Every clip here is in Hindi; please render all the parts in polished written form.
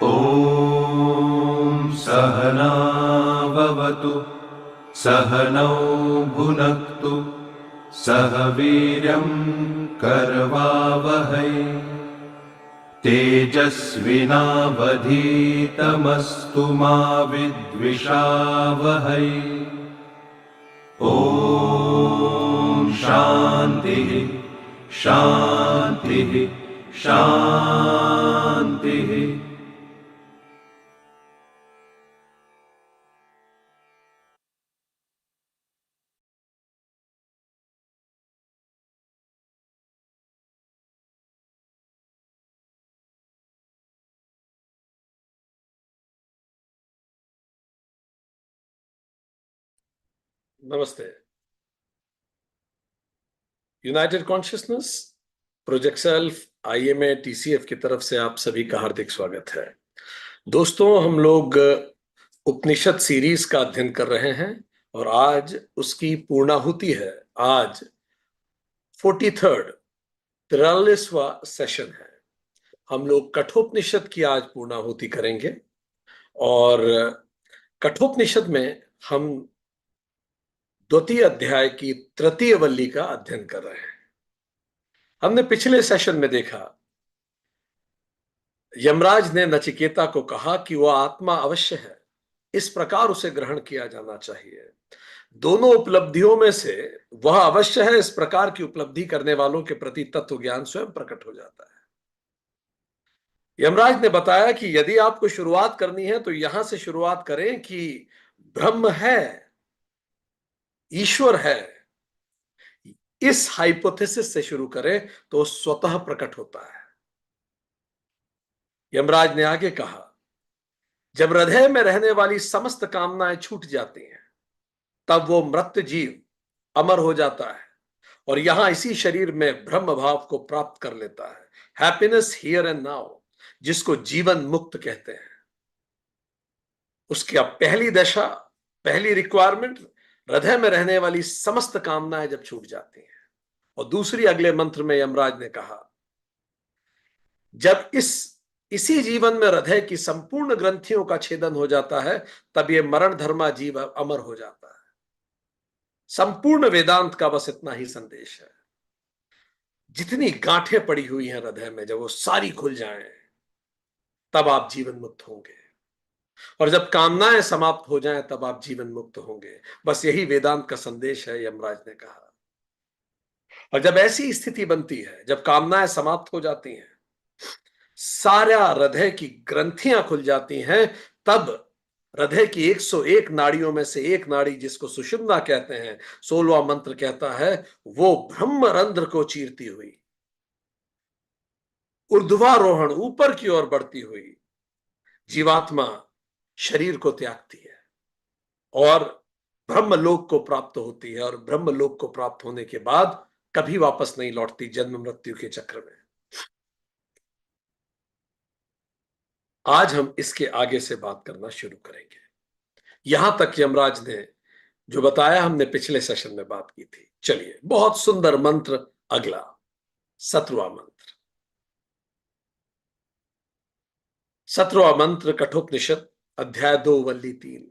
ॐ सहना भवतु सहनौ भुनक्तु सह वीर्यं करवावहै तेजस्विनावधीतमस्तु मा विद्विषावहै। ॐ शान्तिः शान्तिः शान्तिः। नमस्ते। United consciousness, project self, IMA, TCF की तरफ से आप सभी का हार्दिक स्वागत है। दोस्तों, हम लोग उपनिषद सीरीज का अध्ययन कर रहे हैं और आज उसकी पूर्णाहुति है। आज 43वां सेशन है। हम लोग कठोपनिषद की आज पूर्णाहुति करेंगे और कठोपनिषद में हम द्वितीय अध्याय की तृतीय वल्ली का अध्ययन कर रहे हैं। हमने पिछले सेशन में देखा, यमराज ने नचिकेता को कहा कि वह आत्मा अवश्य है, इस प्रकार उसे ग्रहण किया जाना चाहिए। दोनों उपलब्धियों में से वह अवश्य है, इस प्रकार की उपलब्धि करने वालों के प्रति तत्व ज्ञान स्वयं प्रकट हो जाता है। यमराज ने बताया कि यदि आपको शुरुआत करनी है तो यहां से शुरुआत करें कि ब्रह्म है, ईश्वर है। इस हाइपोथेसिस से शुरू करें तो स्वतः प्रकट होता है। यमराज ने आगे कहा, जब हृदय में रहने वाली समस्त कामनाएं छूट जाती हैं, तब वो मृत जीव अमर हो जाता है और यहां इसी शरीर में ब्रह्म भाव को प्राप्त कर लेता है। हैप्पीनेस हियर एंड नाउ, जिसको जीवन मुक्त कहते हैं। उसकी अब पहली दशा, पहली रिक्वायरमेंट, हृदय में रहने वाली समस्त कामनाएं जब छूट जाती हैं। और दूसरी, अगले मंत्र में यमराज ने कहा, जब इसी जीवन में हृदय की संपूर्ण ग्रंथियों का छेदन हो जाता है, तब यह मरण धर्मा जीव अमर हो जाता है। संपूर्ण वेदांत का बस इतना ही संदेश है। जितनी गांठें पड़ी हुई हैं हृदय में, जब वो सारी खुल जाएं, तब आप जीवन मुक्त होंगे। और जब कामनाएं समाप्त हो जाएं, तब आप जीवन मुक्त होंगे। बस यही वेदांत का संदेश है, यमराज ने कहा। और जब ऐसी स्थिति बनती है, जब कामनाएं समाप्त हो जाती हैं, सारा हृदय की ग्रंथियां खुल जाती हैं, तब हृदय की 101 नाड़ियों में से एक नाड़ी, जिसको सुषुम्ना कहते हैं, 16वां मंत्र कहता है, वो ब्रह्मरंध्र को चीरती हुई ऊर्ध्वारोहण, ऊपर की ओर बढ़ती हुई जीवात्मा शरीर को त्यागती है और ब्रह्मलोक को प्राप्त होती है। और ब्रह्मलोक को प्राप्त होने के बाद कभी वापस नहीं लौटती जन्म मृत्यु के चक्र में। आज हम इसके आगे से बात करना शुरू करेंगे। यहां तक यमराज ने जो बताया, हमने पिछले सेशन में बात की थी। चलिए, बहुत सुंदर मंत्र अगला, 17वां मंत्र। 17वां मंत्र कठोपनिषद, अध्याय 2, वल्ली 3।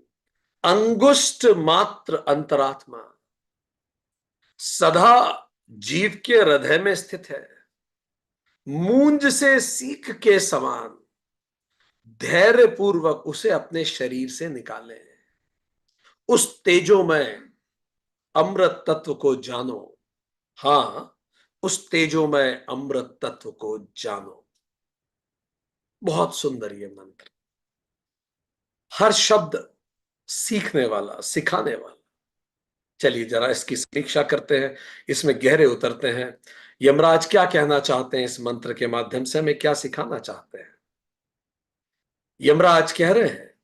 अंगुष्ठ मात्र अंतरात्मा सदा जीव के हृदय में स्थित है। मूंज से सीख के समान धैर्य पूर्वक उसे अपने शरीर से निकालें। उस तेजो में अमृत तत्व को जानो। हां, उस तेजो में अमृत तत्व को जानो। बहुत सुंदर ये मंत्र, हर शब्द सीखने वाला, सिखाने वाला। चलिए जरा इसकी समीक्षा करते हैं, इसमें गहरे उतरते हैं। यमराज क्या कहना चाहते हैं इस मंत्र के माध्यम से, हमें क्या सिखाना चाहते हैं? यमराज कह रहे हैं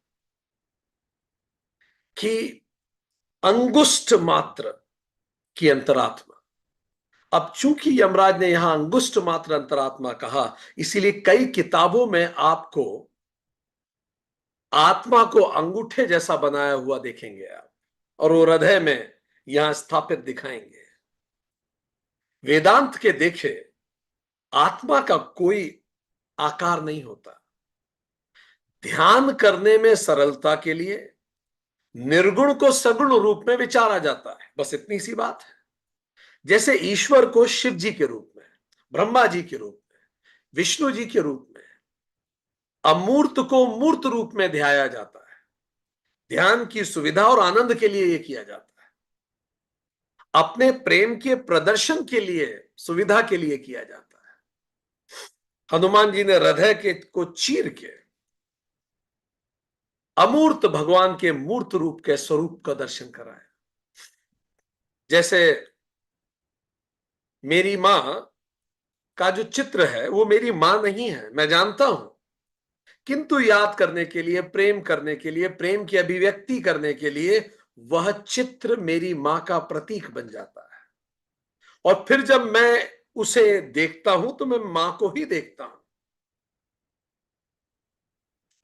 कि अंगुष्ठ मात्र की अंतरात्मा। अब चूंकि यमराज ने यहां अंगुष्ठ मात्र अंतरात्मा कहा, इसीलिए कई किताबों में आपको आत्मा को अंगूठे जैसा बनाया हुआ देखेंगे आप, और वो हृदय में यहां स्थापित दिखाएंगे। वेदांत के देखे, आत्मा का कोई आकार नहीं होता। ध्यान करने में सरलता के लिए निर्गुण को सगुण रूप में विचारा जाता है, बस इतनी सी बात है। जैसे ईश्वर को शिव जी के रूप में, ब्रह्मा जी के रूप में, विष्णु जी के रूप में, अमूर्त को मूर्त रूप में ध्याया जाता है। ध्यान की सुविधा और आनंद के लिए यह किया जाता है, अपने प्रेम के प्रदर्शन के लिए, सुविधा के लिए किया जाता है। हनुमान जी ने हृदय के को चीर के अमूर्त भगवान के मूर्त रूप के स्वरूप का दर्शन कराया। जैसे मेरी मां का जो चित्र है वो मेरी मां नहीं है, मैं जानता हूं, किंतु याद करने के लिए, प्रेम करने के लिए, प्रेम की अभिव्यक्ति करने के लिए वह चित्र मेरी मां का प्रतीक बन जाता है। और फिर जब मैं उसे देखता हूं तो मैं मां को ही देखता हूं।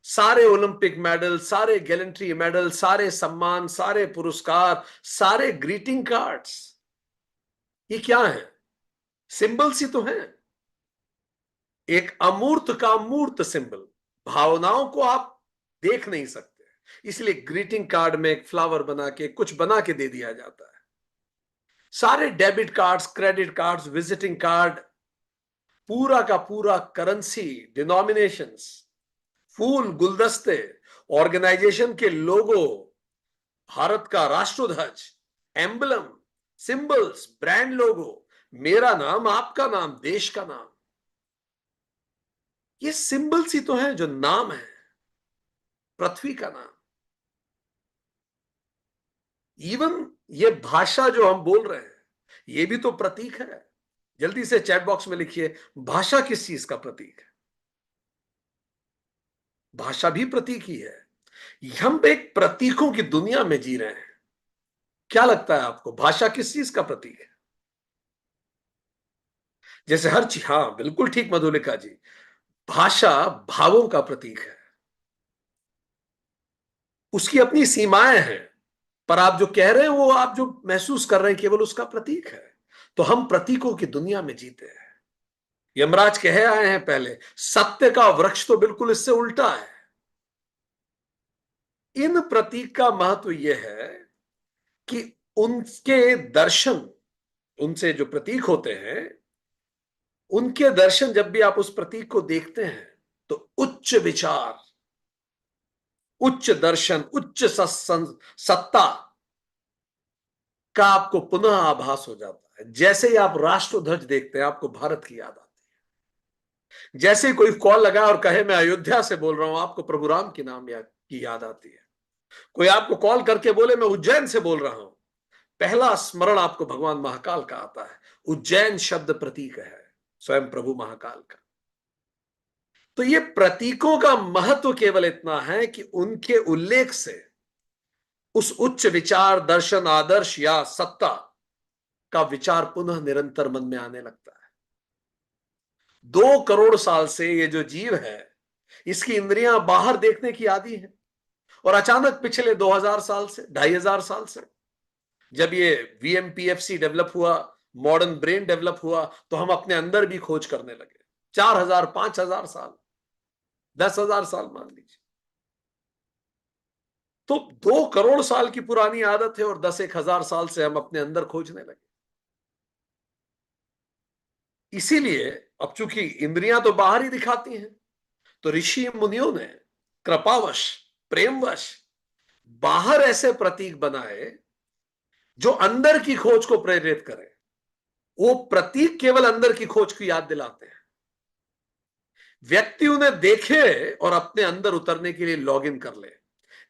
सारे ओलंपिक मेडल, सारे गैलेंट्री मेडल, सारे सम्मान, सारे पुरस्कार, सारे ग्रीटिंग कार्ड्स, ये क्या है? सिंबल्स ही तो हैं। एक अमूर्त का मूर्त सिंबल। भावनाओं को आप देख नहीं सकते, इसलिए ग्रीटिंग कार्ड में एक फ्लावर बना के, कुछ बना के दे दिया जाता है। सारे debit cards, credit cards, visiting card, पूरा का पूरा करेंसी, डिनोमिनेशंस, फूल, गुलदस्ते, ऑर्गेनाइजेशन के लोगो, भारत का राष्ट्रध्वज, एम्बलम, सिंबल्स, ब्रांड लोगो, मेरा नाम, आपका नाम, देश का नाम, ये सिंबल्स ही तो हैं जो नाम है, पृथ्वी का नाम। इवन ये भाषा जो हम बोल रहे हैं, ये भी तो प्रतीक है। जल्दी से चैट बॉक्स में लिखिए, भाषा किस चीज का प्रतीक है? भाषा भी प्रतीक ही है। हम एक प्रतीकों की दुनिया में जी रहे हैं। क्या लगता है आपको, भाषा किस चीज का प्रतीक है? जैसे हर चीज, हाँ बिल्कुल ठीक मधुलिका जी, भाषा भावों का प्रतीक है। उसकी अपनी सीमाएं हैं, पर आप जो कह रहे हैं वो आप जो महसूस कर रहे हैं केवल उसका प्रतीक है। तो हम प्रतीकों की दुनिया में जीते हैं। यमराज कह आए हैं पहले, सत्य का वृक्ष तो बिल्कुल इससे उल्टा है। इन प्रतीक का महत्व यह है कि उनके दर्शन, उनसे जो प्रतीक होते हैं, उनके दर्शन जब भी आप उस प्रतीक को देखते हैं तो उच्च विचार, उच्च दर्शन, उच्च सत्ता का आपको पुनः आभास हो जाता है। जैसे ही आप राष्ट्रध्वज देखते हैं आपको भारत की याद आती है। जैसे ही कोई कॉल लगा और कहे मैं अयोध्या से बोल रहा हूं, आपको प्रभु राम की नाम की याद आती है। कोई आपको कॉल करके बोले मैं उज्जैन से बोल रहा हूं, पहला स्मरण आपको भगवान महाकाल का आता है। उज्जैन शब्द प्रतीक है स्वयं प्रभु महाकाल का। तो ये प्रतीकों का महत्व केवल इतना है कि उनके उल्लेख से उस उच्च विचार, दर्शन, आदर्श या सत्ता का विचार पुनः निरंतर मन में आने लगता है। 2 करोड़ साल से ये जो जीव है, इसकी इंद्रियां बाहर देखने की आदी है। और अचानक पिछले 2000 साल से, 2500 साल से, जब ये वीएमपीएफसी डेवलप हुआ, मॉडर्न ब्रेन डेवलप हुआ, तो हम अपने अंदर भी खोज करने लगे। 4000, 5000 साल, 10,000 साल मान लीजिए, तो 2 करोड़ साल की पुरानी आदत है और 10,000-1,000 साल से हम अपने अंदर खोजने लगे। इसीलिए अब चूंकि इंद्रियां तो बाहर ही दिखाती हैं, तो ऋषि मुनियों ने कृपावश, प्रेमवश बाहर ऐसे प्रतीक बनाए जो अंदर की खोज को प्रेरित करें। वो प्रतीक केवल अंदर की खोज की याद दिलाते हैं। व्यक्ति उन्हें देखे और अपने अंदर उतरने के लिए लॉग इन कर ले,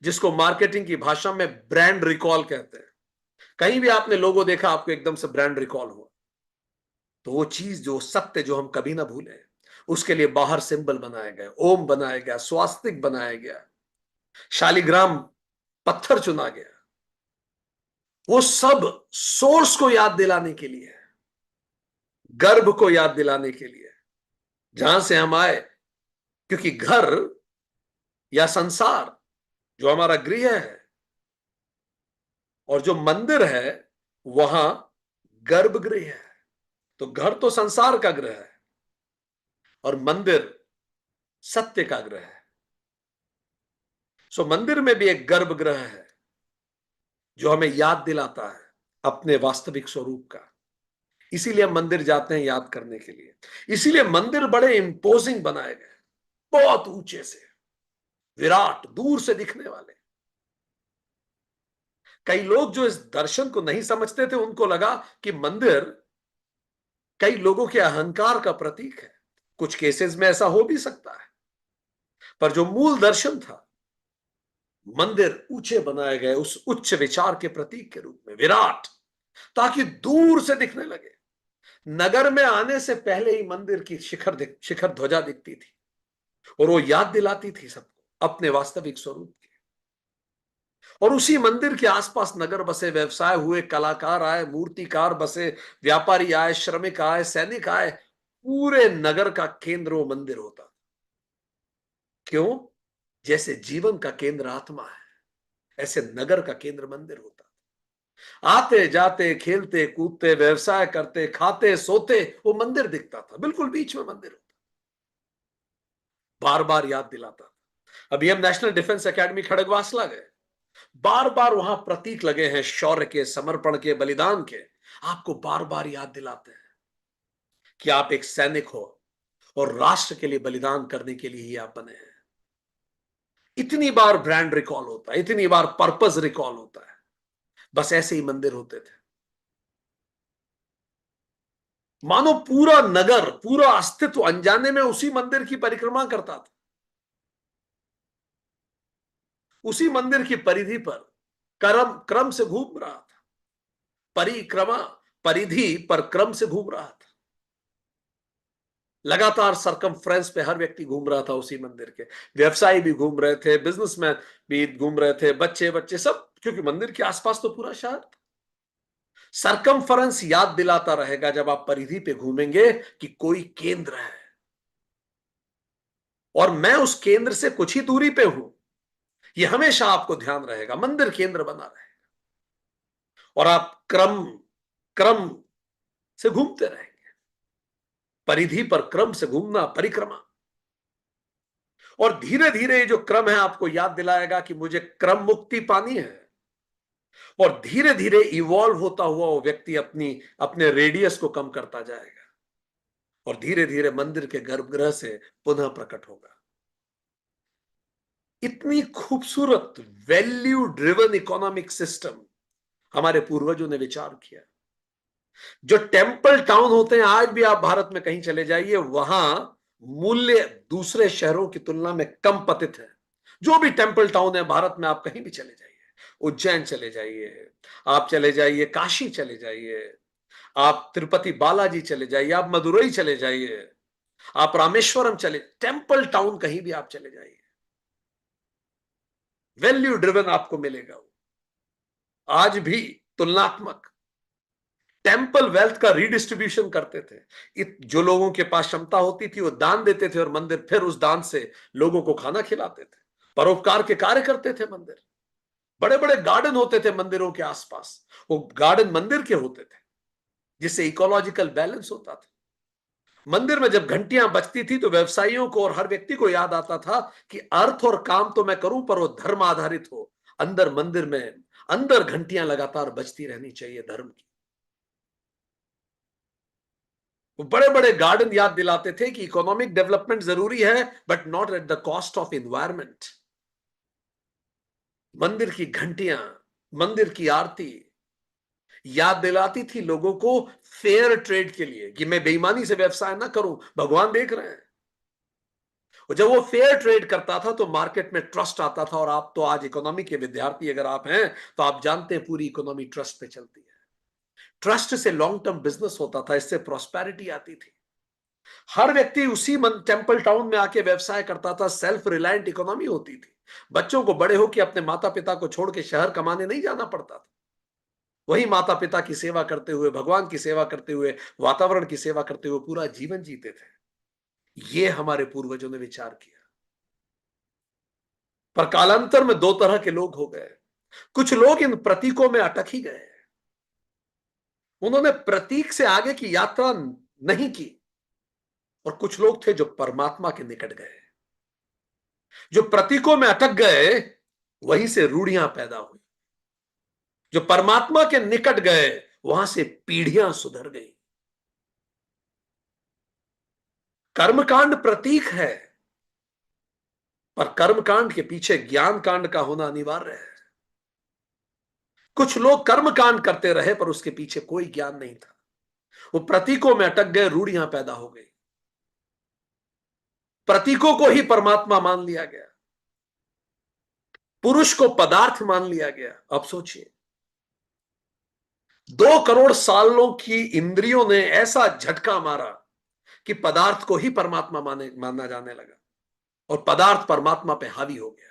जिसको मार्केटिंग की भाषा में ब्रांड रिकॉल कहते हैं। कहीं भी आपने लोगो देखा, आपको एकदम से ब्रांड रिकॉल हुआ, तो वो चीज, जो सत्य जो हम कभी ना भूलें, उसके लिए बाहर सिंबल बनाए गए, ओम बनाया गया, स्वास्तिक बनाया गया, शालिग्राम पत्थर चुना गया। वो सब सोर्स को याद दिलाने के लिए है, गर्भ को याद दिलाने के लिए, जहां से हम आए। क्योंकि घर या संसार जो हमारा गृह है, और जो मंदिर है वहां गर्भगृह है। तो घर तो संसार का गृह है और मंदिर सत्य का गृह है। सो मंदिर में भी एक गर्भगृह है जो हमें याद दिलाता है अपने वास्तविक स्वरूप का। इसीलिए हम मंदिर जाते हैं याद करने के लिए। इसीलिए मंदिर बड़े इंपोजिंग बनाए गए, बहुत ऊंचे से, विराट, दूर से दिखने वाले। कई लोग जो इस दर्शन को नहीं समझते थे, उनको लगा कि मंदिर कई लोगों के अहंकार का प्रतीक है। कुछ केसेस में ऐसा हो भी सकता है, पर जो मूल दर्शन था, मंदिर ऊंचे बनाए गए उस उच्च विचार के प्रतीक के रूप में, विराट, ताकि दूर से दिखने लगे। नगर में आने से पहले ही मंदिर की शिखर ध्वजा दिखती थी और वो याद दिलाती थी सबको अपने वास्तविक स्वरूप की। और उसी मंदिर के आसपास नगर बसे, व्यवसाय हुए, कलाकार आए, मूर्तिकार बसे, व्यापारी आए, श्रमिक आए, सैनिक आए। पूरे नगर का केंद्र वो मंदिर होता। क्यों? जैसे जीवन का केंद्र आत्मा है, ऐसे नगर का केंद्र मंदिर होता। आते जाते, खेलते कूदते, व्यवसाय करते, खाते सोते, वो मंदिर दिखता था, बिल्कुल बीच में मंदिर होता, बार बार याद दिलाता। अभी हम नेशनल डिफेंस एकेडमी खड़गवासला गए, बार बार वहां प्रतीक लगे हैं शौर्य के, समर्पण के, बलिदान के। आपको बार बार याद दिलाते हैं कि आप एक सैनिक हो और राष्ट्र के लिए बलिदान करने के लिए ही आप बने हैं। इतनी बार ब्रांड रिकॉल होता है, इतनी बार पर्पस रिकॉल होता है। बस ऐसे ही मंदिर होते थे। मानो पूरा नगर, पूरा अस्तित्व अनजाने में उसी मंदिर की परिक्रमा करता था। उसी मंदिर की परिधि पर क्रम क्रम से घूम रहा था। परिक्रमा, परिधि पर क्रम से घूम रहा था। लगातार सरकमफ्रेंस पे हर व्यक्ति घूम रहा था उसी मंदिर के। व्यवसायी भी घूम रहे थे, बिजनेसमैन भी घूम रहे थे, बच्चे बच्चे सब, क्योंकि मंदिर के आसपास तो पूरा शहर था। सरकमफ्रेंस याद दिलाता रहेगा जब आप परिधि पे घूमेंगे कि कोई केंद्र है और मैं उस केंद्र से कुछ ही दूरी पे हूं। यह हमेशा आपको ध्यान रहेगा, मंदिर केंद्र बना रहेगा और आप क्रम क्रम से घूमते रहेंगे। परिधि पर क्रम से घूमना, परिक्रमा। और धीरे धीरे ये जो क्रम है आपको याद दिलाएगा कि मुझे क्रम मुक्ति पानी है। और धीरे धीरे इवॉल्व होता हुआ वो व्यक्ति अपने रेडियस को कम करता जाएगा और धीरे धीरे मंदिर के गर्भगृह से पुनः प्रकट होगा। इतनी खूबसूरत वैल्यू ड्रिवन इकोनॉमिक सिस्टम हमारे पूर्वजों ने विचार किया। जो टेम्पल टाउन होते हैं, आज भी आप भारत में कहीं चले जाइए, वहां मूल्य दूसरे शहरों की तुलना में कम पतित है। जो भी टेम्पल टाउन है भारत में, आप कहीं भी चले जाइए, उज्जैन चले जाइए, आप चले जाइए काशी चले जाइए, आप तिरुपति बालाजी चले जाइए, आप मदुरई चले जाइए, आप रामेश्वरम चले, टेम्पल टाउन कहीं भी आप चले जाइए, वैल्यू ड्रिवन आपको मिलेगा। आज भी तुलनात्मक टेम्पल वेल्थ का रीडिस्ट्रीब्यूशन करते थे। जो लोगों के पास क्षमता होती थी वो दान देते थे और मंदिर फिर उस दान से लोगों को खाना खिलाते थे। परोपकार के कार्य करते थे मंदिर। बड़े बड़े गार्डन होते थे मंदिरों के आसपास, वो गार्डन मंदिर के होते थे, जिससे इकोलॉजिकल बैलेंस होता था। मंदिर में जब घंटियां बजती थी तो व्यवसायियों को और हर व्यक्ति को याद आता था कि अर्थ और काम तो मैं करूं, पर वो धर्म आधारित हो। अंदर मंदिर में अंदर घंटियां लगातार बजती रहनी चाहिए धर्म की। वो बड़े बड़े गार्डन याद दिलाते थे कि इकोनॉमिक डेवलपमेंट जरूरी है, but not at the cost of environment. मंदिर की घंटियां, मंदिर की आरती याद दिलाती थी लोगों को फेयर ट्रेड के लिए, कि मैं बेईमानी से व्यवसाय ना करूं, भगवान देख रहे हैं। और जब वो फेयर ट्रेड करता था तो मार्केट में ट्रस्ट आता था। और आप तो आज इकोनॉमी के विद्यार्थी अगर आप हैं तो आप जानते हैं पूरी इकोनॉमी ट्रस्ट पे चलती है। ट्रस्ट से लॉन्ग टर्म बिजनेस होता था, इससे प्रॉस्पेरिटी आती थी। हर व्यक्ति उसी टेम्पल टाउन में आके व्यवसाय करता था, सेल्फ रिलायंट इकोनॉमी होती थी। बच्चों को बड़े होकर अपने माता पिता को छोड़ के शहर कमाने नहीं जाना पड़ता था। वही माता पिता की सेवा करते हुए, भगवान की सेवा करते हुए, वातावरण की सेवा करते हुए पूरा जीवन जीते थे। ये हमारे पूर्वजों ने विचार किया। पर कालांतर में दो तरह के लोग हो गए। कुछ लोग इन प्रतीकों में अटक ही गए, उन्होंने प्रतीक से आगे की यात्रा नहीं की। और कुछ लोग थे जो परमात्मा के निकट गए। जो प्रतीकों में अटक गए वहीं से रूढ़ियां पैदा हुई। जो परमात्मा के निकट गए वहां से पीढ़ियां सुधर गई। कर्मकांड प्रतीक है, पर कर्मकांड के पीछे ज्ञान कांड का होना अनिवार्य है। कुछ लोग कर्मकांड करते रहे पर उसके पीछे कोई ज्ञान नहीं था, वो प्रतीकों में अटक गए, रूढ़ियां पैदा हो गई, प्रतीकों को ही परमात्मा मान लिया गया, पुरुष को पदार्थ मान लिया गया। अब सोचिए, 2 करोड़ सालों की इंद्रियों ने ऐसा झटका मारा कि पदार्थ को ही परमात्मा माना जाने लगा और पदार्थ परमात्मा पे हावी हो गया।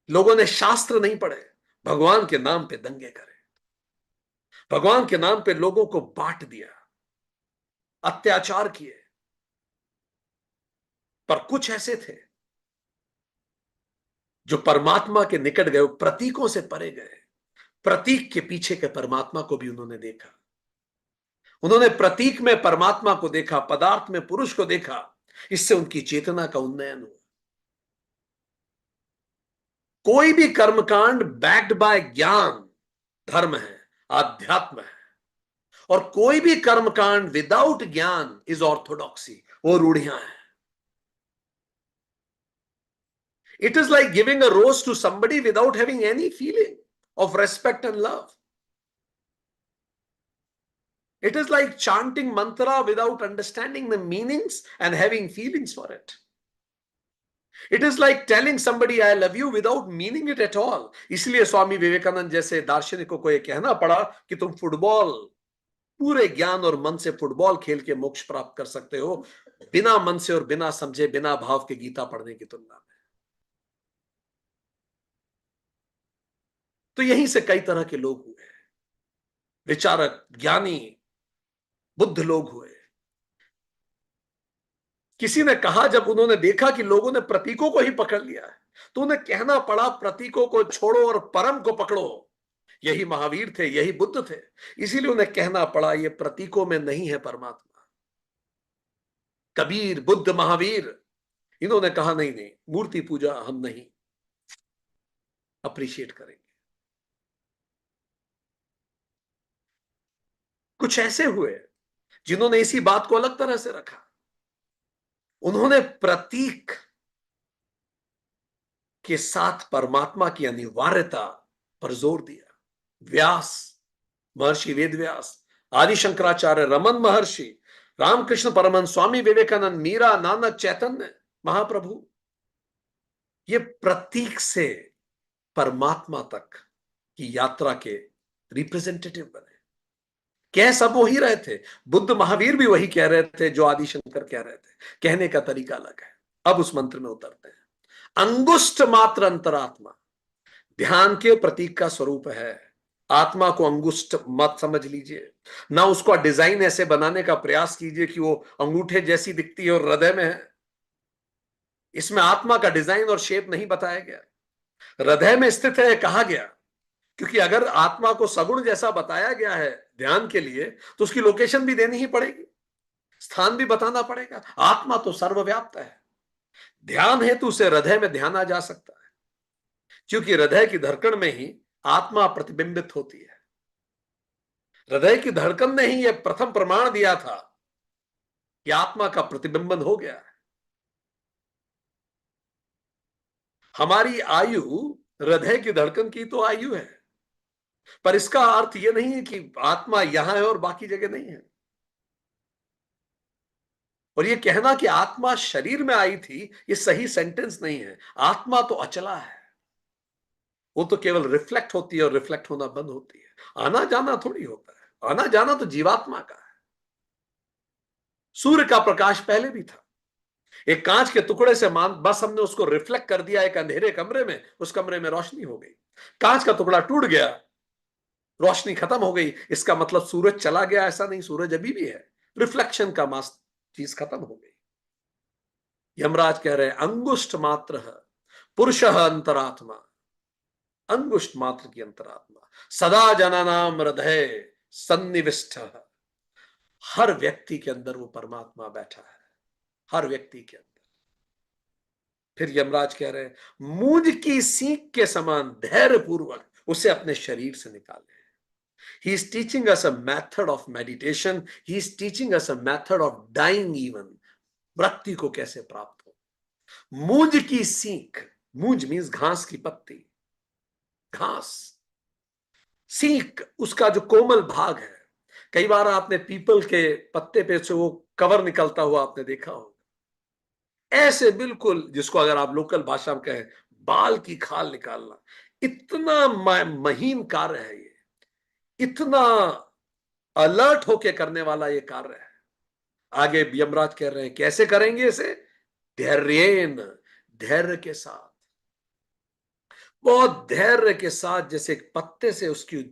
लोगों ने शास्त्र नहीं पढ़े, भगवान के नाम पे दंगे करे, भगवान के नाम पे लोगों को बांट दिया, अत्याचार किए। पर कुछ ऐसे थे जो परमात्मा के निकट गए, प्रतीकों से परे गए, प्रतीक के पीछे के परमात्मा को भी उन्होंने देखा। उन्होंने प्रतीक में परमात्मा को देखा, पदार्थ में पुरुष को देखा। इससे उनकी चेतना का उन्नयन हुआ। कोई भी कर्मकांड बैक्ड बाय ज्ञान धर्म है, आध्यात्म है, और कोई भी कर्मकांड विदाउट ज्ञान इज ऑर्थोडॉक्सी, वो रूढ़ियां हैं। It is like giving a rose to somebody without having any feeling of respect and love. It is like chanting mantra without understanding the meanings and having feelings for it. It is like telling somebody I love you without meaning it at all. इसलिए स्वामी विवेकानंद जैसे दार्शनिकों को यह कहना पड़ा कि तुम फुटबॉल पूरे ज्ञान और मन से फुटबॉल खेल के मोक्ष प्राप्त कर सकते हो, बिना मन से और बिना समझे, बिना भाव के गीता पढ़ने की तुलना में। तो यहीं से कई तरह के लोग हुए, विचारक, ज्ञानी, बुद्ध लोग हुए। किसी ने कहा, जब उन्होंने देखा कि लोगों ने प्रतीकों को ही पकड़ लिया है, तो उन्हें कहना पड़ा प्रतीकों को छोड़ो और परम को पकड़ो। यही महावीर थे, यही बुद्ध थे। इसीलिए उन्हें कहना पड़ा ये प्रतीकों में नहीं है परमात्मा। कबीर, बुद्ध, महावीर, इन्होंने कहा नहीं नहीं, मूर्ति पूजा हम नहीं अप्रिशिएट करेंगे। कुछ ऐसे हुए जिन्होंने इसी बात को अलग तरह से रखा। उन्होंने प्रतीक के साथ परमात्मा की अनिवार्यता पर जोर दिया। व्यास, महर्षि वेदव्यास, आदि शंकराचार्य, रमन महर्षि, रामकृष्ण परमहंस, स्वामी विवेकानंद, मीरा, नानक, चैतन्य महाप्रभु, ये प्रतीक से परमात्मा तक की यात्रा के रिप्रेजेंटेटिव बने। कह सब वो ही रहे थे, बुद्ध महावीर भी वही कह रहे थे जो आदि शंकर कह रहे थे, कहने का तरीका अलग है। अब उस मंत्र में उतरते हैं। अंगुष्ठ मात्र अंतरात्मा ध्यान के प्रतीक का स्वरूप है। आत्मा को अंगुष्ठ मत समझ लीजिए, ना उसको डिजाइन ऐसे बनाने का प्रयास कीजिए कि वो अंगूठे जैसी दिखती है और हृदय में है। इसमें आत्मा का डिजाइन और शेप नहीं बताया गया, हृदय में स्थित है कहा गया। क्योंकि अगर आत्मा को सगुण जैसा बताया गया है ध्यान के लिए, तो उसकी लोकेशन भी देनी ही पड़ेगी, स्थान भी बताना पड़ेगा। आत्मा तो सर्वव्याप्त है, ध्यान है तो उसे हृदय में ध्यान आ जा सकता है, क्योंकि हृदय की धड़कन में ही आत्मा प्रतिबिंबित होती है। हृदय की धड़कन ने ही यह प्रथम प्रमाण दिया था कि आत्मा का प्रतिबिंबन हो गया है। हमारी आयु हृदय की धड़कन की तो आयु है, पर इसका अर्थ यह नहीं है कि आत्मा यहां है और बाकी जगह नहीं है। और यह कहना कि आत्मा शरीर में आई थी, यह सही सेंटेंस नहीं है। आत्मा तो अचला है, वो तो केवल रिफ्लेक्ट होती है और रिफ्लेक्ट होना बंद होती है। आना जाना थोड़ी होता है, आना जाना तो जीवात्मा का है। सूर्य का प्रकाश पहले भी था, एक कांच के टुकड़े से बस हमने उसको रिफ्लेक्ट कर दिया एक अंधेरे कमरे में, उस कमरे में रोशनी हो गई। कांच का टुकड़ा टूट गया, रोशनी खत्म हो गई। इसका मतलब सूरज चला गया ऐसा नहीं, सूरज अभी भी है। रिफ्लेक्शन का मास चीज खत्म हो गई। यमराज कह रहे अंगुष्ठ मात्र पुरुष अंतरात्मा, अंगुष्ठ मात्र की अंतरात्मा सदा जनानाम हृदय सन्निविष्ट। हर व्यक्ति के अंदर वो परमात्मा बैठा है, हर व्यक्ति के अंदर। फिर यमराज कह रहे हैं मूंज की सींग के समान धैर्य पूर्वक उसे अपने शरीर से निकाले। He is teaching us a method of meditation. He is teaching us a method of dying even. मृत्यु को कैसे प्राप्त हो। मूंज की सींग, मूंज मीन्स घास की पत्ती, घास, सींग उसका जो कोमल भाग है। कई बार आपने पीपल के पत्ते पे से वो कवर निकलता हुआ आपने देखा होगा, ऐसे जिसको अगर आप लोकल भाषा में कहें बाल की खाल निकालना, इतना महीन कार्य है ये, इतना अलर्ट होके करने वाला ये कार्य है। आगे यमराज कह रहे हैं कैसे करेंगे इसे, धैर्येन, धैर्य के साथ, बहुत धैर्य के साथ, जैसे एक पत्ते से उसकी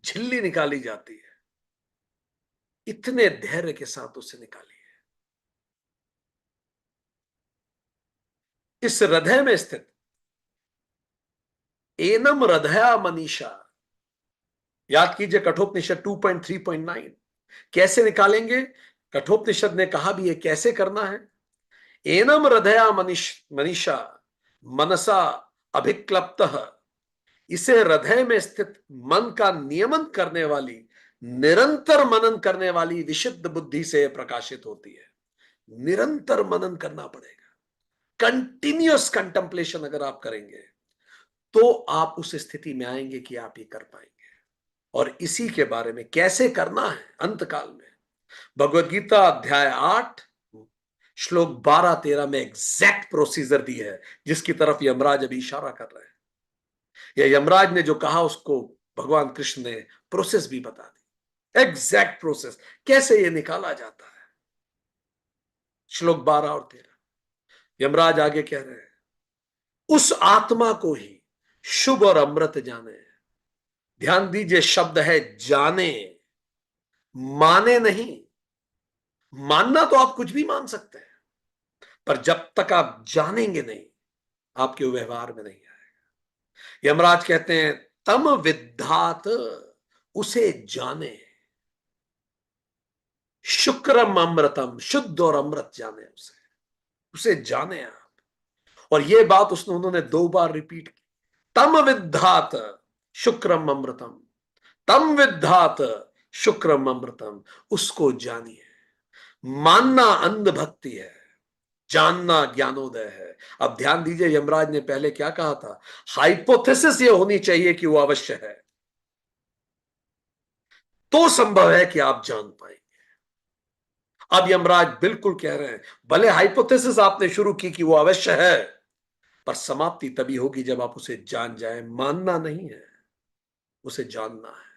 झिल्ली निकाली जाती है, इतने धैर्य के साथ उसे निकालिए। इस हृदय में स्थित एनम हृदया मनीषा, याद कीजिए कठोपनिषद 2.3.9, कैसे निकालेंगे। कठोपनिषद ने कहा भी ये कैसे करना है। एनम हृदया मनीषा मनसा अभिक्लप्तः, इसे हृदय में स्थित मन का नियमन करने वाली, निरंतर मनन करने वाली विशुद्ध बुद्धि से प्रकाशित होती है। निरंतर मनन करना पड़ेगा, कंटिन्यूअस कंटेम्पलेशन अगर आप करेंगे तो आप उस स्थिति में आएंगे कि आप ये कर पाएंगे। और इसी के बारे में कैसे करना है अंत काल में भगवद गीता अध्याय 8 श्लोक 12-13 में एग्जैक्ट प्रोसीजर दी है, जिसकी तरफ यमराज अभी इशारा कर रहे हैं। या यमराज ने जो कहा उसको भगवान कृष्ण ने प्रोसेस भी बता दी, एग्जैक्ट प्रोसेस कैसे ये निकाला जाता है। श्लोक 12 और 13 यमराज आगे कह रहे हैं उस आत्मा को ही शुभ और अमृत जाने। ध्यान दीजिए शब्द है जाने, माने नहीं। मानना तो आप कुछ भी मान सकते हैं, पर जब तक आप जानेंगे नहीं आपके व्यवहार में नहीं आएगा। यमराज कहते हैं तम विद्धात, उसे जाने, शुक्रम अमृतम, शुद्ध और अमृत जाने उसे, उसे जाने आप। और यह बात उन्होंने 2 बार रिपीट की, तम विद्धात शुक्रम अमृतम, तम विद्धात शुक्रम अमृतम, उसको जानिए। मानना अंध भक्ति है, जानना ज्ञानोदय है। अब ध्यान दीजिए यमराज ने पहले क्या कहा था, हाइपोथेसिस ये होनी चाहिए कि वो अवश्य है, तो संभव है कि आप जान पाएंगे। अब यमराज बिल्कुल कह रहे हैं भले हाइपोथेसिस आपने शुरू की कि वो अवश्य है, पर समाप्ति तभी होगी जब आप उसे जान जाए। मानना नहीं है, उसे जानना है।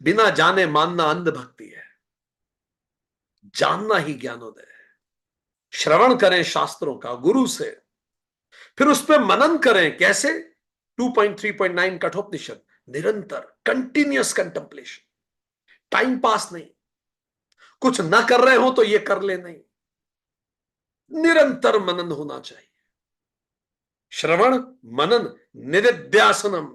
बिना जाने मानना अंध भक्ति है, जानना ही ज्ञानोदय है। श्रवण करें शास्त्रों का गुरु से, फिर उस पर मनन करें। कैसे, 2.3.9 कठोपनिषद, निरंतर कंटिन्यूअस कंटेम्पलेशन, टाइम पास नहीं, कुछ ना कर रहे हो तो ये कर ले नहीं, निरंतर मनन होना चाहिए। श्रवण मनन निदिध्यासनम,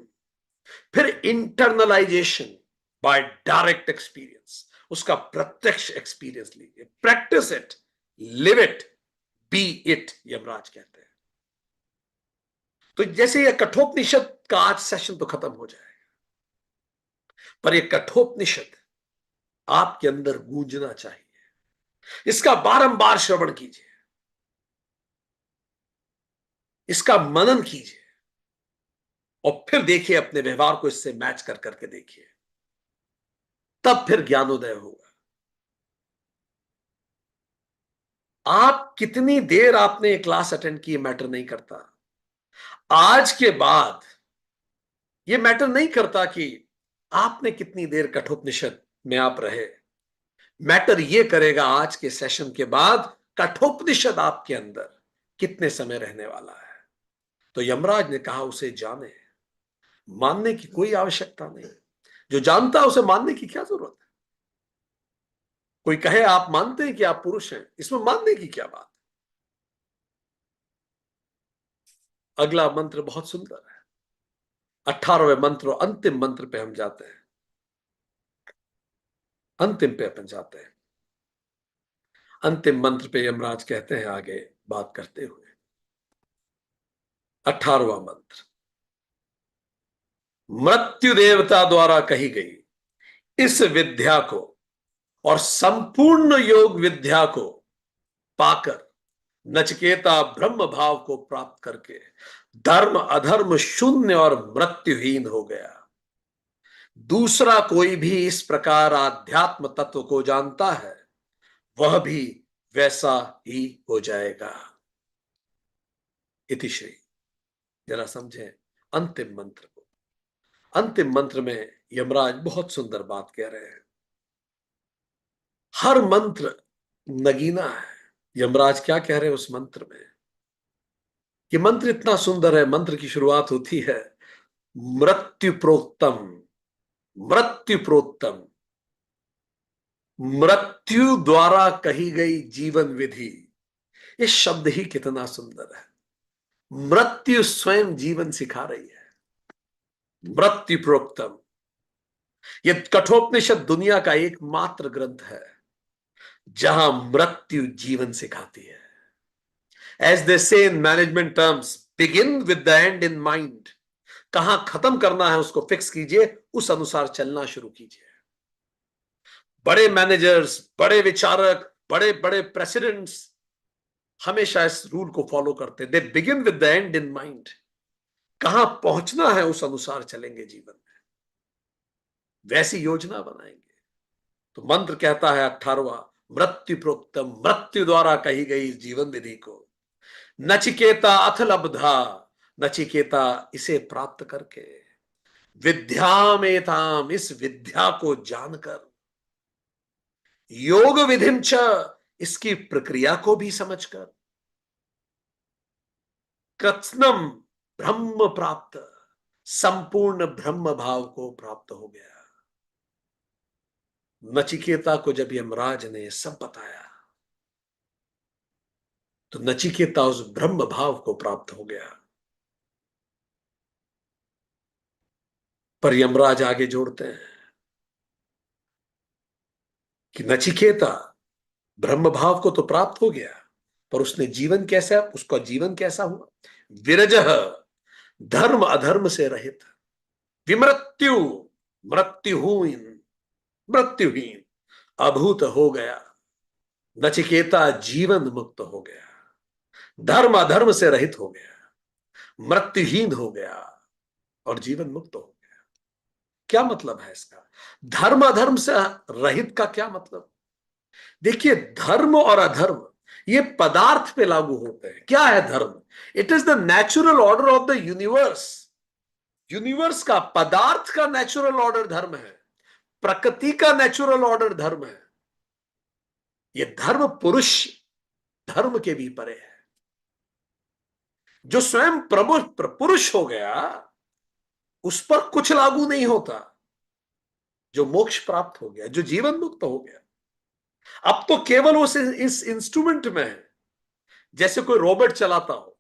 फिर इंटरनलाइजेशन बाय डायरेक्ट एक्सपीरियंस, उसका प्रत्यक्ष एक्सपीरियंस लीजिए। Practice it, live it, B it, Yamraj कहते हैं। तो जैसे ये कठोपनिषद का आज सेशन तो खत्म हो जाएगा, पर ये कठोपनिषद आपके अंदर गूंजना चाहिए। इसका बारंबार श्रवण कीजिए, इसका मनन कीजिए, और फिर देखिए अपने व्यवहार को इससे मैच कर करके देखिए, तब फिर ज्ञानोदय होगा। आप कितनी देर आपने एक क्लास अटेंड की मैटर नहीं करता। आज के बाद ये मैटर नहीं करता कि आपने कितनी देर कठोपनिषद में आप रहे। मैटर ये करेगा आज के सेशन के बाद कठोपनिषद आपके अंदर कितने समय रहने वाला है। तो यमराज ने कहा उसे जाने, मानने की कोई आवश्यकता नहीं। जो जानता है उसे मानने की क्या जरूरत है। कोई कहे आप मानते हैं कि आप पुरुष हैं, इसमें मानने की क्या बात। अगला मंत्र बहुत सुंदर है, 18वें मंत्र और अंतिम मंत्र पे हम जाते हैं। अंतिम पे अपन जाते हैं। अंतिम मंत्र पे यमराज कहते हैं आगे बात करते हुए, 18वां मंत्र, मृत्यु देवता द्वारा कही गई इस विद्या को और संपूर्ण योग विद्या को पाकर नचिकेता ब्रह्म भाव को प्राप्त करके धर्म अधर्म शून्य और मृत्युहीन हो गया। दूसरा कोई भी इस प्रकार आध्यात्म तत्व को जानता है, वह भी वैसा ही हो जाएगा। इति श्री। जरा समझें अंतिम मंत्र को। अंतिम मंत्र में यमराज बहुत सुंदर बात कह रहे हैं। हर मंत्र नगीना है। यमराज क्या कह रहे हैं उस मंत्र में? ये मंत्र इतना सुंदर है। मंत्र की शुरुआत होती है मृत्यु प्रोक्तम, मृत्यु प्रोक्तम, मृत्यु द्वारा कही गई जीवन विधि। ये शब्द ही कितना सुंदर है। मृत्यु स्वयं जीवन सिखा रही है। मृत्यु प्रोक्तम। यह कठोपनिषद दुनिया का एकमात्र ग्रंथ है जहां मृत्यु जीवन सिखाती है। एज दे से in management terms, begin with the and in mind. कहां खत्म करना है उसको फिक्स कीजिए, उस अनुसार चलना शुरू कीजिए। बड़े मैनेजर्स, बड़े विचारक, बड़े बड़े प्रेसिडेंट्स हमेशा इस रूल को फॉलो करते। They begin with the and in mind. कहां पहुंचना है उस अनुसार चलेंगे जीवन में, वैसी योजना बनाएंगे। तो मंत्र कहता है 18वां, मृत्यु प्रोक्तम, मृत्यु द्वारा कही गई इस जीवन विधि को नचिकेता अथ लब्धा। नचिकेता इसे प्राप्त करके, विद्यामेताम, इस विद्या को जानकर, योग विधिम च, इसकी प्रक्रिया को भी समझकर, कृत्स्नम ब्रह्म प्राप्त, संपूर्ण ब्रह्म भाव को प्राप्त हो गया। नचिकेता को जब यमराज ने सब बताया तो नचिकेता उस ब्रह्म भाव को प्राप्त हो गया। पर यमराज आगे जोड़ते हैं कि नचिकेता ब्रह्म भाव को तो प्राप्त हो गया, पर उसने जीवन कैसा, उसका जीवन कैसा हुआ? विरजः, धर्म अधर्म से रहित, विमृत्यु, मृत्युहीन, मृत्युहीन, अभूत हो गया। नचिकेता जीवन मुक्त हो गया, धर्म अधर्म से रहित हो गया, मृत्युहीन हो गया और जीवन मुक्त हो गया। क्या मतलब है इसका? धर्म अधर्म से रहित का क्या मतलब? देखिए, धर्म और अधर्म ये पदार्थ पे लागू होते हैं। क्या है धर्म? It is the natural order of the universe. Universe का, पदार्थ का नेचुरल ऑर्डर धर्म है, प्रकृति का नेचुरल ऑर्डर धर्म है। ये धर्म पुरुष धर्म के भी परे है। जो स्वयं पुरुष हो गया उस पर कुछ लागू नहीं होता। जो मोक्ष प्राप्त हो गया, जो जीवन मुक्त हो गया, अब तो केवल उस इस इंस्ट्रूमेंट में है। जैसे कोई रोबोट चलाता हो,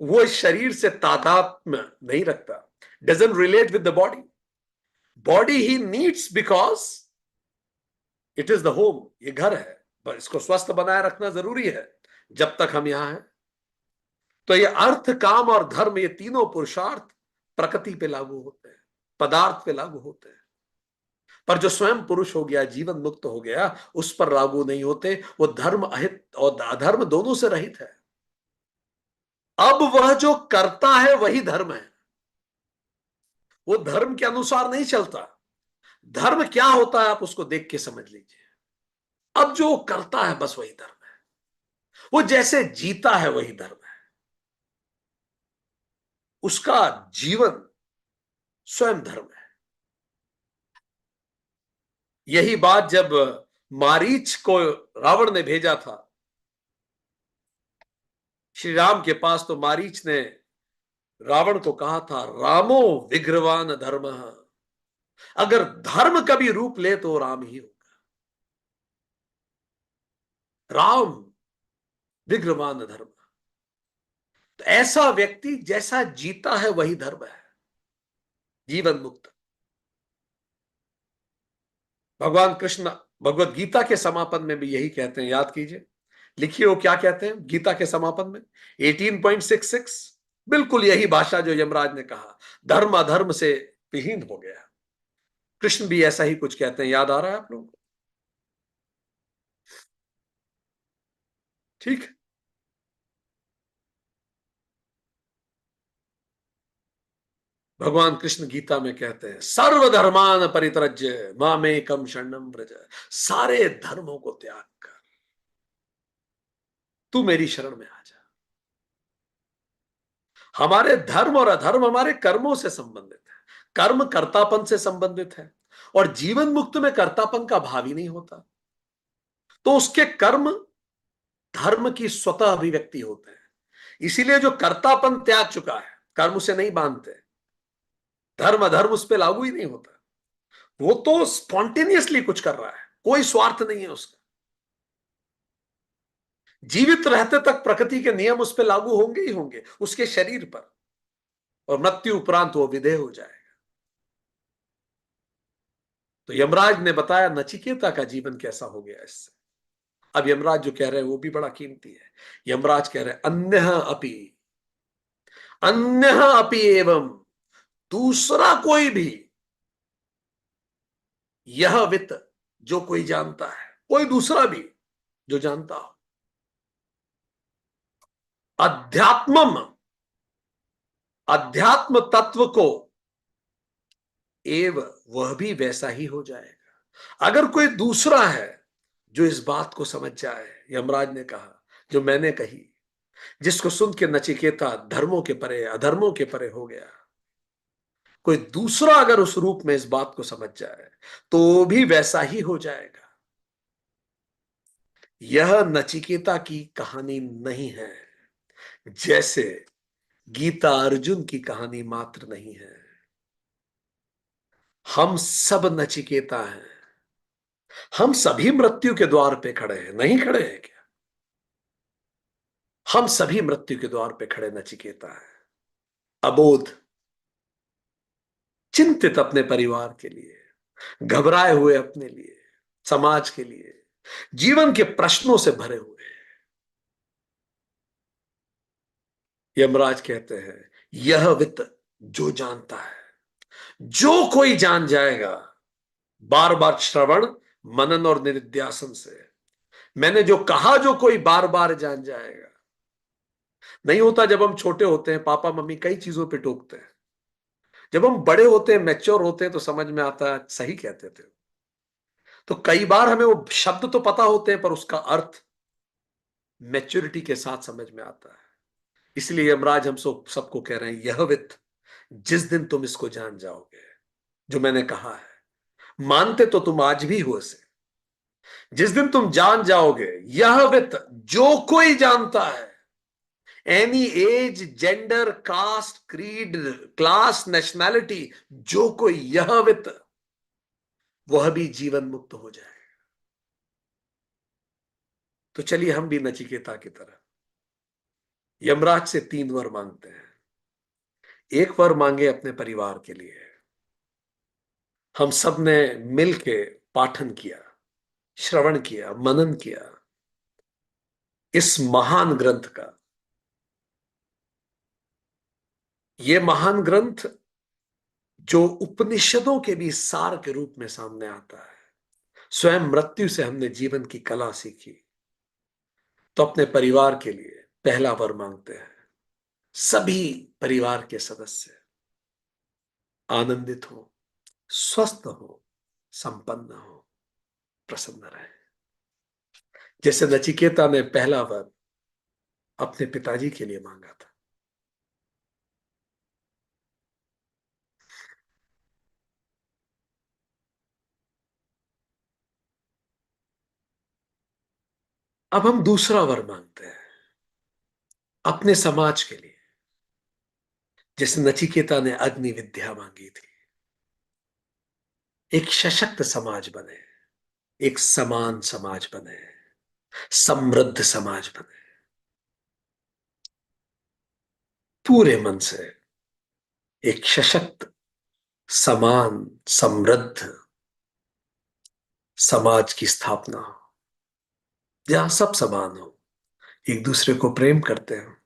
वो इस शरीर से तादात्म्य नहीं रखता, doesn't relate with the body. Body he needs because it is the home. ये घर है, पर इसको स्वस्थ बनाए रखना जरूरी है जब तक हम यहां हैं। तो ये अर्थ, काम और धर्म, ये तीनों पुरुषार्थ प्रकृति पे लागू होते हैं, पदार्थ पे लागू होते हैं। पर जो स्वयं पुरुष हो गया, जीवन मुक्त हो गया, उस पर लागू नहीं होते। वो धर्म अहित और अधर्म दोनों से रहित है। अब वह जो करता है वही धर्म है। वो धर्म के अनुसार नहीं चलता। धर्म क्या होता है आप उसको देख के समझ लीजिए। अब जो करता है बस वही धर्म है। वो जैसे जीता है वही धर्म है। उसका जीवन स्वयं धर्म है। यही बात जब मारीच को रावण ने भेजा था श्री राम के पास, तो मारीच ने रावण को कहा था, रामो विग्रवान धर्म। अगर धर्म कभी रूप ले तो राम ही होगा। राम विग्रवान धर्म। तो ऐसा व्यक्ति जैसा जीता है वही धर्म है, जीवन मुक्त। भगवान कृष्ण भगवत गीता के समापन में भी यही कहते हैं, याद कीजिए, लिखिए वो क्या कहते हैं गीता के समापन में, 18.66, बिल्कुल यही भाषा जो यमराज ने कहा, धर्म अधर्म से विहीन हो गया। कृष्ण भी ऐसा ही कुछ कहते हैं, याद आ रहा है आप लोगों को? ठीक। भगवान कृष्ण गीता में कहते हैं सर्वधर्मान परित्यज्य मामेकम शरणम व्रज, सारे धर्मों को त्याग कर तू मेरी शरण में आ जा। हमारे धर्म और अधर्म हमारे कर्मों से संबंधित है, कर्म कर्तापन से संबंधित है, और जीवन मुक्त में कर्तापन का भाव ही नहीं होता, तो उसके कर्म धर्म की स्वतः अभिव्यक्ति होते हैं। इसीलिए जो कर्तापन त्याग चुका है, कर्म उसे नहीं बांधते, धर्म अधर्म उस पर लागू ही नहीं होता, वो तो स्पॉन्टेनियसली कुछ कर रहा है, कोई स्वार्थ नहीं है उसका। जीवित रहते तक प्रकृति के नियम उस पर लागू होंगे ही होंगे, उसके शरीर पर, और मृत्यु उपरांत वो विदेह हो जाएगा। तो यमराज ने बताया नचिकेता का जीवन कैसा हो गया इससे। अब यमराज जो कह रहे हैं वो भी बड़ा कीमती है। यमराज कह रहे हैं अन्य अपि एवं, दूसरा कोई भी, यह वित्त, जो कोई जानता है, कोई दूसरा भी जो जानता हो, अध्यात्मम, अध्यात्म तत्व को, एव, वह भी वैसा ही हो जाएगा। अगर कोई दूसरा है जो इस बात को समझ जाए, यमराज ने कहा जो मैंने कही, जिसको सुन के नचिकेता धर्मों के परे अधर्मों के परे हो गया, कोई दूसरा अगर उस रूप में इस बात को समझ जाए तो भी वैसा ही हो जाएगा। यह नचिकेता की कहानी नहीं है, जैसे गीता अर्जुन की कहानी मात्र नहीं है। हम सब नचिकेता हैं, हम सभी मृत्यु के द्वार पे खड़े हैं, नहीं खड़े हैं क्या? हम सभी मृत्यु के द्वार पे खड़े नचिकेता हैं, अबोध, चिंतित अपने परिवार के लिए, घबराए हुए अपने लिए, समाज के लिए, जीवन के प्रश्नों से भरे हुए। यमराज कहते हैं यह वित्त जो जानता है, जो कोई जान जाएगा, बार बार श्रवण मनन और निधिध्यासन से, मैंने जो कहा जो कोई बार बार जान जाएगा। नहीं होता जब हम छोटे होते हैं पापा मम्मी कई चीजों पे टोकते हैं, जब हम बड़े होते हैं मैच्योर होते हैं तो समझ में आता है सही कहते थे। तो कई बार हमें वो शब्द तो पता होते हैं पर उसका अर्थ मैच्योरिटी के साथ समझ में आता है। इसलिए यमराज हम सबको कह रहे हैं यह वित्त, जिस दिन तुम इसको जान जाओगे जो मैंने कहा है, मानते तो तुम आज भी हो इसे, जिस दिन तुम जान जाओगे यह वित्त जो कोई जानता है, any age gender caste creed class nationality, जो कोई यह वित्त, वह भी जीवन मुक्त हो जाए। तो चलिए हम भी नचिकेता की तरह यमराज से 3 वर मांगते हैं। एक वर मांगे अपने परिवार के लिए। हम सब ने मिलके पाठन किया, श्रवण किया, मनन किया इस महान ग्रंथ का। यह महान ग्रंथ जो उपनिषदों के भी सार के रूप में सामने आता है। स्वयं मृत्यु से हमने जीवन की कला सीखी। तो अपने परिवार के लिए पहला वर मांगते हैं, सभी परिवार के सदस्य आनंदित हो, स्वस्थ हो, संपन्न हो, प्रसन्न रहे। जैसे नचिकेता ने पहला वर अपने पिताजी के लिए मांगा था। अब हम दूसरा वर मांगते हैं अपने समाज के लिए। जैसे नचिकेता ने अग्नि विद्या मांगी थी, एक सशक्त समाज बने, एक समान समाज बने, समृद्ध समाज बने, पूरे मन से एक सशक्त समान समृद्ध समाज की स्थापना हो, जहां सब समान हो, एक दूसरे को प्रेम करते हैं।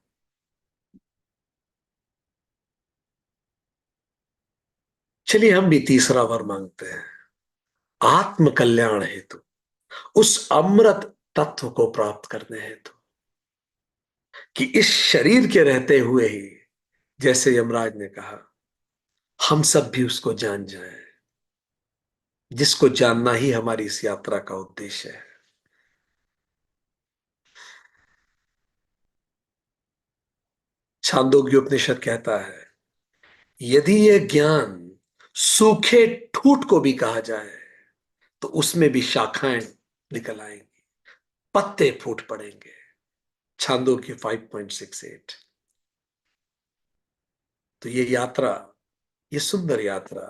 चलिए हम भी तीसरा वर मांगते हैं, आत्म कल्याण हेतु, उस अमृत तत्व को प्राप्त करने हेतु, कि इस शरीर के रहते हुए ही, जैसे यमराज ने कहा, हम सब भी उसको जान जाएं, जिसको जानना ही हमारी इस यात्रा का उद्देश्य है। छांदोग्य उपनिषद कहता है, यदि ये ज्ञान सूखे ठूंठ को भी कहा जाए तो उसमें भी शाखाएं निकल आएंगी, पत्ते फूट पड़ेंगे। छांदोग्य 5.68। तो ये यात्रा, ये सुंदर यात्रा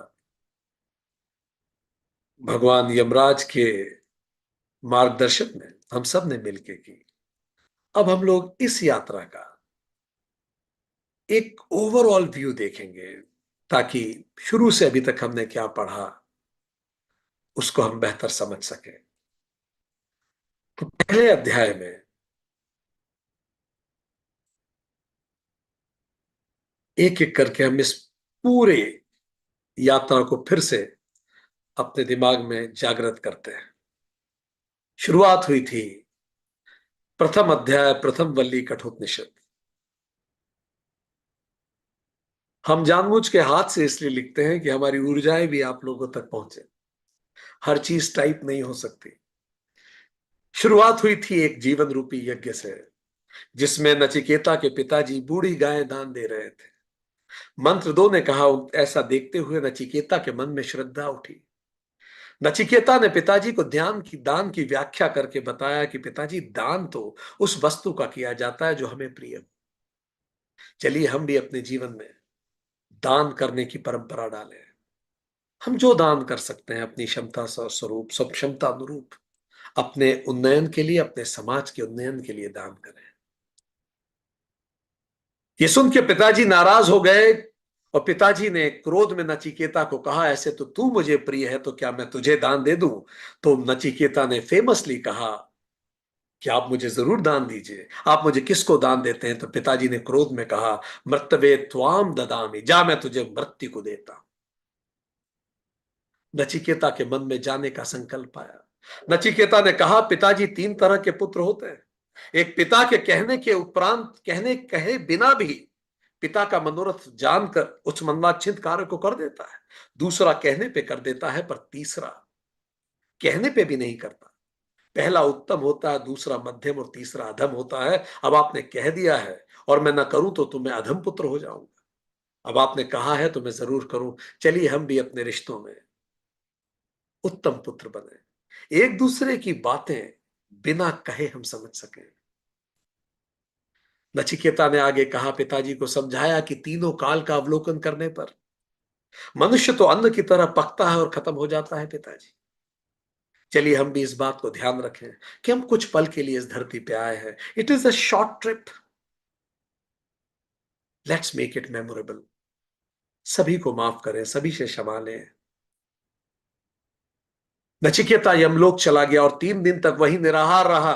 भगवान यमराज के मार्गदर्शन में हम सब ने मिलकर की। अब हम लोग इस यात्रा का एक ओवरऑल व्यू देखेंगे, ताकि शुरू से अभी तक हमने क्या पढ़ा उसको हम बेहतर समझ सकें। तो पहले अध्याय में एक एक करके हम इस पूरे यात्रा को फिर से अपने दिमाग में जागृत करते हैं। शुरुआत हुई थी प्रथम अध्याय प्रथम वल्ली कठोपनिषद। हम जानबूझ के हाथ से इसलिए लिखते हैं कि हमारी ऊर्जाएं भी आप लोगों तक पहुंचे। हर चीज टाइप नहीं हो सकती। शुरुआत हुई थी एक जीवन रूपी यज्ञ से, जिसमें नचिकेता के पिताजी बूढ़ी गाय दान दे रहे थे। मंत्र 2 ने कहा, ऐसा देखते हुए नचिकेता के मन में श्रद्धा उठी। नचिकेता ने पिताजी को ध्यान की दान की व्याख्या करके बताया कि पिताजी, दान तो उस वस्तु का किया जाता है जो हमें प्रिय हो। चलिए हम भी अपने जीवन में दान करने की परंपरा डालें। हम जो दान कर सकते हैं अपनी क्षमता स्वरूप, सब क्षमता अनुरूप, अपने उन्नयन के लिए, अपने समाज के उन्नयन के लिए दान करें। ये सुन के पिताजी नाराज हो गए और पिताजी ने क्रोध में नचिकेता को कहा, ऐसे तो तू मुझे प्रिय है, तो क्या मैं तुझे दान दे दूं? तो नचिकेता ने फेमसली कहा कि आप मुझे जरूर दान दीजिए। आप मुझे किसको दान देते हैं? तो पिताजी ने क्रोध में कहा, मृतवे त्वाम ददामि, जा मैं तुझे मृत्यु को देता हूं। नचिकेता के मन में जाने का संकल्प आया। नचिकेता ने कहा, पिताजी, 3 तरह के पुत्र होते हैं। एक पिता के कहने के उपरांत, कहने कहे बिना भी पिता का मनोरथ जानकर उस मनवांछित कार्य को कर देता है। दूसरा कहने पे कर देता है, पर तीसरा कहने पे भी नहीं करता। पहला उत्तम होता है, दूसरा मध्यम और तीसरा अधम होता है। अब आपने कह दिया है और मैं ना करूं तो मैं अधम पुत्र हो जाऊंगा। अब आपने कहा है तो मैं जरूर करूं। चलिए हम भी अपने रिश्तों में उत्तम पुत्र बने, एक दूसरे की बातें बिना कहे हम समझ सकें। नचिकेता ने आगे कहा, पिताजी को समझाया कि तीनों काल का अवलोकन करने पर मनुष्य तो अन्न की तरह पकता है और खत्म हो जाता है पिताजी। चलिए हम भी इस बात को ध्यान रखें कि हम कुछ पल के लिए इस धरती पे आए हैं। It is a short trip, let's make it memorable. सभी को माफ करें, सभी से क्षमा लें। नचिकेता यमलोक चला गया और 3 दिन तक वही निराहार रहा।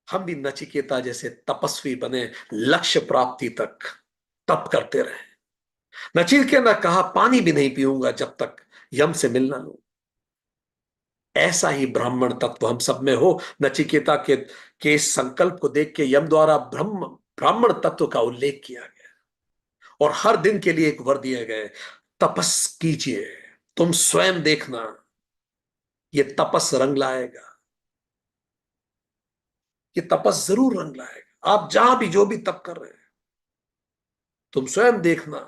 हम भी नचिकेता जैसे तपस्वी बने, लक्ष्य प्राप्ति तक तप करते रहे। नचिकेता ने कहा, पानी भी नहीं पीऊंगा जब तक यम से मिल ना लूं। ऐसा ही ब्राह्मण तत्व हम सब में हो। नचिकेता के इस संकल्प को देख के यम द्वारा ब्राह्मण तत्व का उल्लेख किया गया और हर दिन के लिए एक वर दिए गए, तपस कीजिए, तुम स्वयं देखना, ये तपस रंग लाएगा। ये तपस जरूर रंग लाएगा। आप जहां भी जो भी तप कर रहे हैं, तुम स्वयं देखना,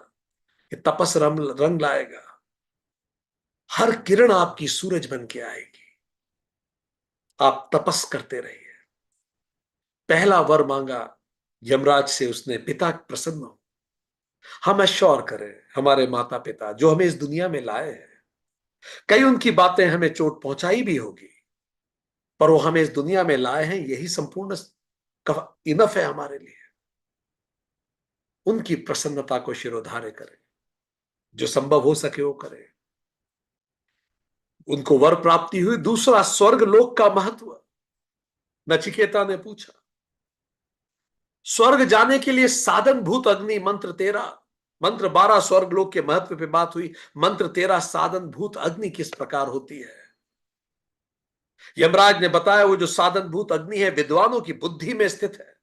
ये तपस रंग लाएगा। हर किरण आपकी सूरज बन के आएगी। आप तपस करते रहिए। पहला वर मांगा यमराज से उसने, पिता प्रसन्न हो। हम एश्योर करें, हमारे माता पिता जो हमें इस दुनिया में लाए हैं, कई उनकी बातें हमें चोट पहुंचाई भी होगी, पर वो हमें इस दुनिया में लाए हैं, यही संपूर्ण इनफ है हमारे लिए। उनकी प्रसन्नता को शिरोधार्य करें, जो संभव हो सके वो करें। उनको वर प्राप्ति हुई। दूसरा, स्वर्ग लोक का महत्व। नचिकेता ने पूछा, स्वर्ग जाने के लिए साधन भूत अग्नि मंत्र 13, मंत्र 12 स्वर्ग लोक के महत्व पे बात हुई, मंत्र 13 साधन भूत अग्नि किस प्रकार होती है। यमराज ने बताया वो जो साधन भूत अग्नि है विद्वानों की बुद्धि में स्थित है।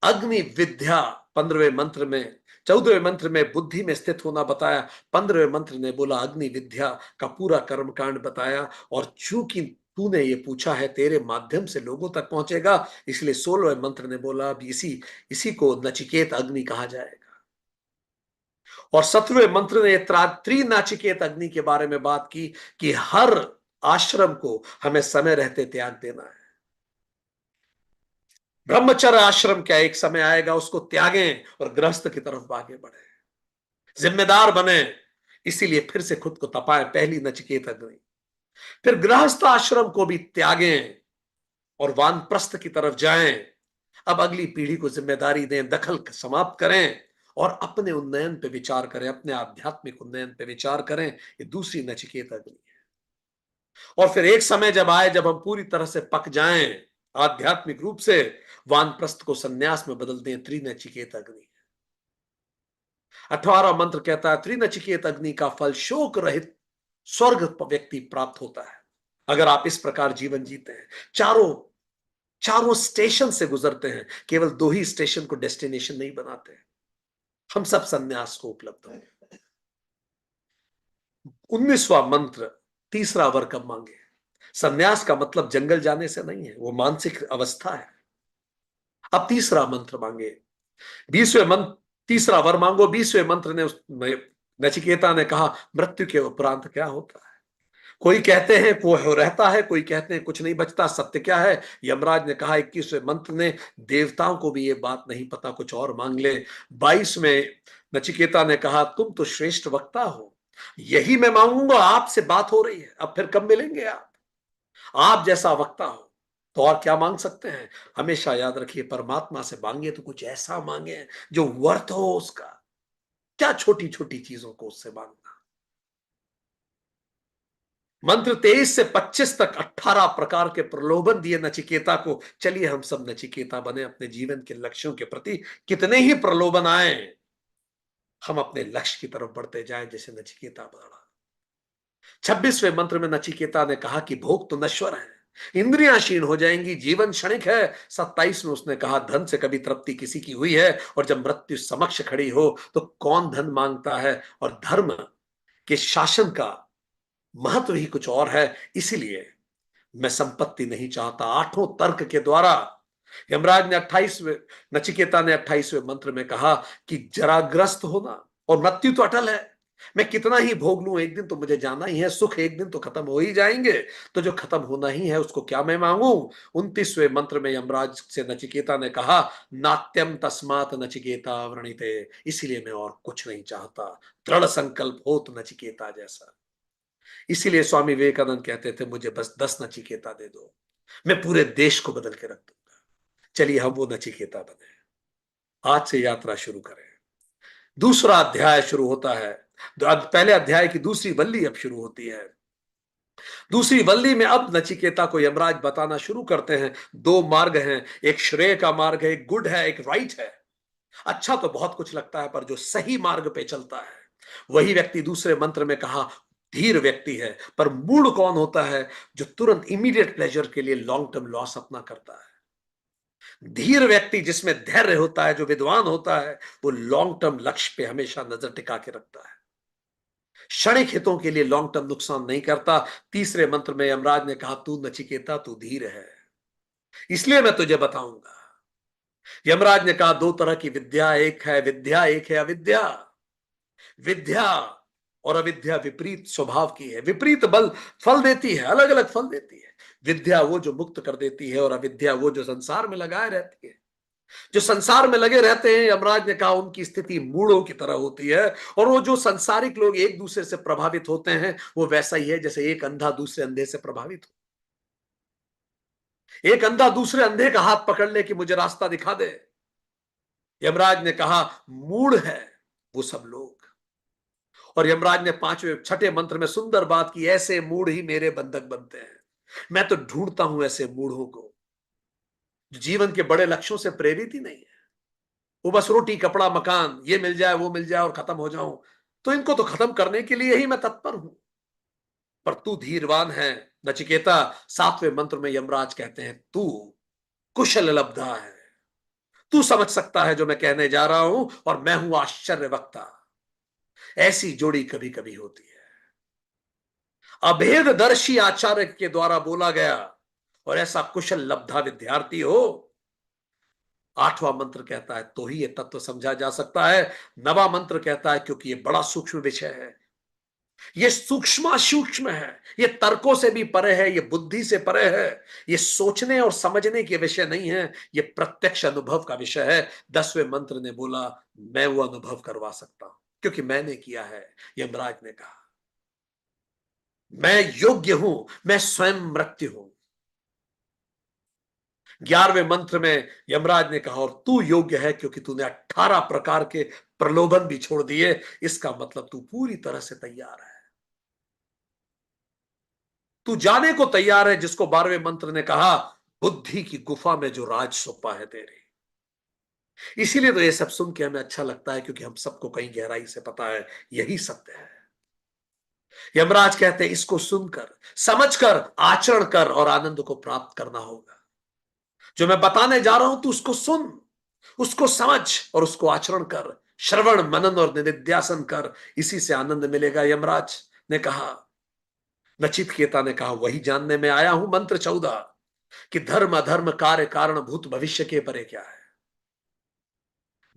अग्नि विद्या 15वें मंत्र में, 14वें मंत्र में बुद्धि में स्थित होना बताया, 15वें मंत्र ने बोला अग्नि विद्या का पूरा कर्मकांड बताया। और चूंकि तूने ये पूछा है तेरे माध्यम से लोगों तक पहुंचेगा, इसलिए 16वें मंत्र ने बोला अब इसी इसी को नचिकेत अग्नि कहा जाएगा। और 17वें मंत्र ने त्रिनाचिकेत अग्नि के बारे में बात की कि हर आश्रम को हमें समय रहते त्याग देना है। ब्रह्मचर्य आश्रम क्या एक समय आएगा उसको त्यागें और गृहस्थ की तरफ आगे बढ़े, जिम्मेदार बने। इसीलिए फिर से खुद को तपाएं, पहली नचिकेत अग्नि। फिर गृहस्थ आश्रम को भी त्यागें और वानप्रस्थ की तरफ जाएं। अब अगली पीढ़ी को जिम्मेदारी दें, दखल समाप्त करें और अपने उन्नयन पे विचार करें, अपने आध्यात्मिक उन्नयन पे विचार करें। ये दूसरी नचिकेत अग्नि है। और फिर एक समय जब आए जब हम पूरी तरह से पक जाएं आध्यात्मिक रूप से, वानप्रस्थ को संन्यास में बदल दें, त्रिनचिकेत अग्नि। 18वां मंत्र कहता है त्रिनचिकेत अग्नि का फल शोक रहित स्वर्ग व्यक्ति प्राप्त होता है अगर आप इस प्रकार जीवन जीते हैं। चारों चारों स्टेशन से गुजरते हैं, केवल दो ही स्टेशन को डेस्टिनेशन नहीं बनाते। हम सब संन्यास को उपलब्ध हो। 19वां मंत्र, तीसरा वर कब मांगे। संन्यास का मतलब जंगल जाने से नहीं है, वो मानसिक अवस्था है। अब तीसरा मंत्र मांगे, 20वें मंत्र, तीसरा वर मांगो। 20वें मंत्र ने नचिकेता ने कहा मृत्यु के उपरांत क्या होता है। कोई कहते हैं वो हो रहता है, कोई कहते हैं कुछ नहीं बचता, सत्य क्या है। यमराज ने कहा 21वें मंत्र ने देवताओं को भी ये बात नहीं पता, कुछ और मांग ले। 22 में नचिकेता ने कहा तुम तो श्रेष्ठ वक्ता हो, यही मैं मांगूंगा, आपसे बात हो रही है, अब फिर कब मिलेंगे आप जैसा वक्ता हो तो और क्या मांग सकते हैं। हमेशा याद रखिए परमात्मा से मांगे तो कुछ ऐसा मांगे जो वर्थ हो उसका, क्या छोटी छोटी चीजों को उससे मांगना। मंत्र 23 से 25 तक 18 प्रकार के प्रलोभन दिए नचिकेता को। चलिए हम सब नचिकेता बने, अपने जीवन के लक्ष्यों के प्रति कितने ही प्रलोभन आए हम अपने लक्ष्य की तरफ बढ़ते जाएं जैसे नचिकेता बढ़ा। 26वें मंत्र में नचिकेता ने कहा कि भोग तो नश्वर है, इंद्रियां क्षीण हो जाएंगी, जीवन क्षणिक है। 27 में उसने कहा धन से कभी तृप्ति किसी की हुई है, और जब मृत्यु समक्ष खड़ी हो तो कौन धन मांगता है। और धर्म के शासन का महत्व ही कुछ और है। इसीलिए मैं संपत्ति नहीं चाहता। आठों तर्क के द्वारा यमराज ने 28वें, नचिकेता ने 28वें मंत्र में कहा कि जराग्रस्त होना और मृत्यु तो अटल है, मैं कितना ही भोग लूं एक दिन तो मुझे जाना ही है, सुख एक दिन तो खत्म हो ही जाएंगे, तो जो खत्म होना ही है उसको क्या मैं मांगू। 29वें मंत्र में यमराज से नचिकेता ने कहा नात्यम तस्मात नचिकेता वृणीते, इसीलिए मैं और कुछ नहीं चाहता, दृढ़ संकल्प हो तो नचिकेता जैसा। इसीलिए स्वामी विवेकानंद कहते थे मुझे बस 10 नचिकेता दे दो, मैं पूरे देश को बदल के रख दूंगा। चलिए हम वो नचिकेता बने, आज से यात्रा शुरू करें। दूसरा अध्याय शुरू होता है। पहले अध्याय की दूसरी वल्ली अब शुरू होती है। दूसरी वल्ली में अब नचिकेता को यमराज बताना शुरू करते हैं दो मार्ग हैं, एक श्रेय का मार्ग है, एक गुड है, एक राइट है। अच्छा तो बहुत कुछ लगता है पर जो सही मार्ग पे चलता है वही व्यक्ति, दूसरे मंत्र में कहा धीर व्यक्ति है। पर मूड कौन होता है, जो तुरंत इमीडिएट प्लेजर के लिए लॉन्ग टर्म लॉस अपना करता है। धीर व्यक्ति जिसमें धैर्य होता है, जो विद्वान होता है, वो लॉन्ग टर्म लक्ष्य पे हमेशा नजर टिका के रखता है, क्षणिक हितों के लिए लॉन्ग टर्म नुकसान नहीं करता। तीसरे मंत्र में यमराज ने कहा तू नचिकेता तू धीर है, इसलिए मैं तुझे बताऊंगा। यमराज ने कहा दो तरह की विद्या, एक है विद्या, एक है अविद्या। विद्या और अविद्या विपरीत स्वभाव की है, विपरीत बल फल देती है, अलग अलग फल देती है। विद्या वो जो मुक्त कर देती है और अविद्या वो जो संसार में लगाए रहती है। जो संसार में लगे रहते हैं, यमराज ने कहा उनकी स्थिति मूढ़ों की तरह होती है। और वो जो संसारिक लोग एक दूसरे से प्रभावित होते हैं वो वैसा ही है जैसे एक अंधा दूसरे अंधे से प्रभावित हो। एक अंधा दूसरे अंधे का हाथ पकड़ ले कि मुझे रास्ता दिखा दे। यमराज ने कहा मूढ़ है वो सब लोग। और यमराज ने पांचवें छठे मंत्र में सुंदर बात की, ऐसे मूढ़ ही मेरे बंधक बनते हैं। मैं तो ढूंढता हूं ऐसे मूढ़ों को जो जीवन के बड़े लक्ष्यों से प्रेरित ही नहीं है। वो बस रोटी कपड़ा मकान ये मिल जाए वो मिल जाए और खत्म हो जाऊं, तो इनको तो खत्म करने के लिए ही मैं तत्पर हूं। पर तू धीरवान है नचिकेता। 7वें मंत्र में यमराज कहते हैं तू कुशल लब्धा है, तू समझ सकता है जो मैं कहने जा रहा हूं, और मैं हूं आश्चर्य वक्ता। ऐसी जोड़ी कभी कभी होती है। अभेददर्शी आचार्य के द्वारा बोला गया, और ऐसा कुशल लब्धा विद्यार्थी हो। 8वां मंत्र कहता है तो ही ये तत्व समझा जा सकता है। 9वां मंत्र कहता है क्योंकि ये बड़ा सूक्ष्म विषय है, ये सूक्ष्म सूक्ष्म है, ये तर्कों से भी परे है, ये बुद्धि से परे है, ये सोचने और समझने के विषय नहीं है, ये प्रत्यक्ष अनुभव का विषय है। 10वें मंत्र ने बोला मैं वो अनुभव करवा सकता हूं क्योंकि मैंने किया है। यमराज ने कहा मैं योग्य हूं, मैं स्वयं मृत्यु हूं। 11वें मंत्र में यमराज ने कहा और तू योग्य है क्योंकि तूने 18 प्रकार के प्रलोभन भी छोड़ दिए। इसका मतलब तू पूरी तरह से तैयार है, तू जाने को तैयार है जिसको 12वें मंत्र ने कहा बुद्धि की गुफा में जो राज सौंपा है तेरे। इसीलिए तो ये सब सुन के हमें अच्छा लगता है क्योंकि हम सबको कहीं गहराई से पता है यही सत्य है। यमराज कहते हैं इसको सुनकर समझकर आचरण कर और आनंद को प्राप्त करना होगा। जो मैं बताने जा रहा हूं तू उसको सुन, उसको समझ और उसको आचरण कर। श्रवण मनन और निधिध्यासन कर, इसी से आनंद मिलेगा। यमराज ने कहा, नचिकेता ने कहा वही जानने में आया हूं मंत्र 14 कि धर्म अधर्म कार्य कारण भूत भविष्य के परे क्या है,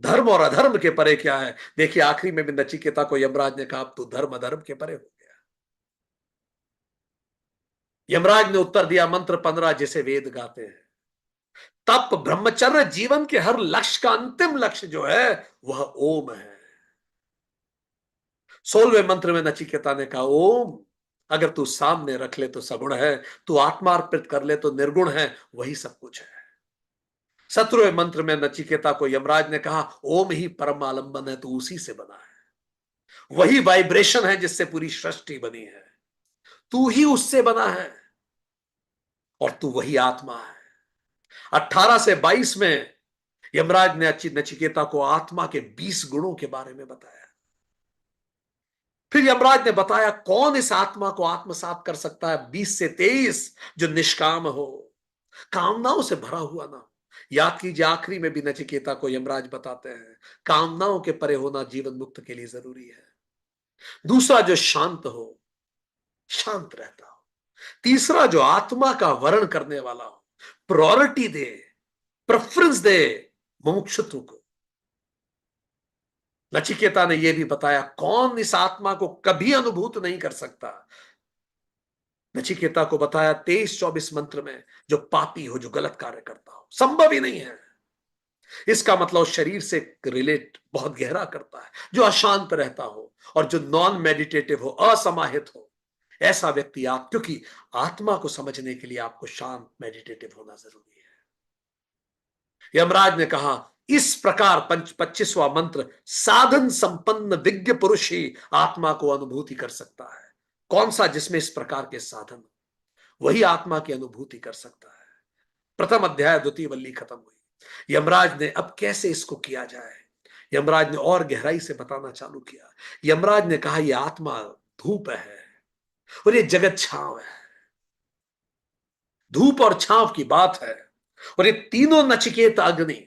धर्म और अधर्म के परे क्या है। देखिए आखिरी में भी नचिकेता को यमराज ने कहा अब तू धर्म अधर्म के परे हो गया। यमराज ने उत्तर दिया मंत्र 15 जिसे वेद गाते हैं, तप ब्रह्मचर्य जीवन के हर लक्ष्य का अंतिम लक्ष्य जो है वह ओम है। 16वें मंत्र में नचिकेता ने कहा ओम अगर तू सामने रख ले तो सगुण है, तू आत्मा अर्पित कर ले तो निर्गुण है, वही सब कुछ है। 17वें मंत्र में नचिकेता को यमराज ने कहा ओम ही परम आलंबन है, तू उसी से बना है, वही वाइब्रेशन है जिससे पूरी सृष्टि बनी है, तू ही उससे बना है और तू वही आत्मा है। 18 से 22 में यमराज ने नचिकेता को आत्मा के 20 गुणों के बारे में बताया। फिर यमराज ने बताया कौन इस आत्मा को आत्मसात कर सकता है। 20 से 23 जो निष्काम हो, कामनाओं से भरा हुआ ना हो। याद कीजिए आखिरी में भी नचिकेता को यमराज बताते हैं कामनाओं के परे होना जीवन मुक्त के लिए जरूरी है। दूसरा जो शांत हो, शांत रहता हो। तीसरा जो आत्मा का वर्ण करने वाला हो, प्रायोरिटी दे, प्रेफरेंस दे मुमुक्षुत्व को। नचिकेता ने यह भी बताया कौन इस आत्मा को कभी अनुभूत नहीं कर सकता। नचिकेता को बताया 23-24 मंत्र में जो पापी हो, जो गलत कार्य करता हो, संभव ही नहीं है। इसका मतलब शरीर से रिलेट बहुत गहरा करता है। जो अशांत रहता हो और जो नॉन मेडिटेटिव हो, असमाहित हो, ऐसा व्यक्ति आप, क्योंकि आत्मा को समझने के लिए आपको शांत मेडिटेटिव होना जरूरी है। यमराज ने कहा इस प्रकार 25वां मंत्र साधन संपन्न विज्ञ पुरुष ही आत्मा को अनुभूति कर सकता है। कौन सा? जिसमें इस प्रकार के साधन, वही आत्मा की अनुभूति कर सकता है। प्रथम अध्याय 2वीं वल्ली खत्म हुई। यमराज ने अब कैसे इसको किया जाए, यमराज ने और गहराई से बताना चालू किया। यमराज ने कहा यह आत्मा धूप है और ये जगत छांव है। धूप और छांव की बात है, और ये तीनों नचिकेत अग्नि,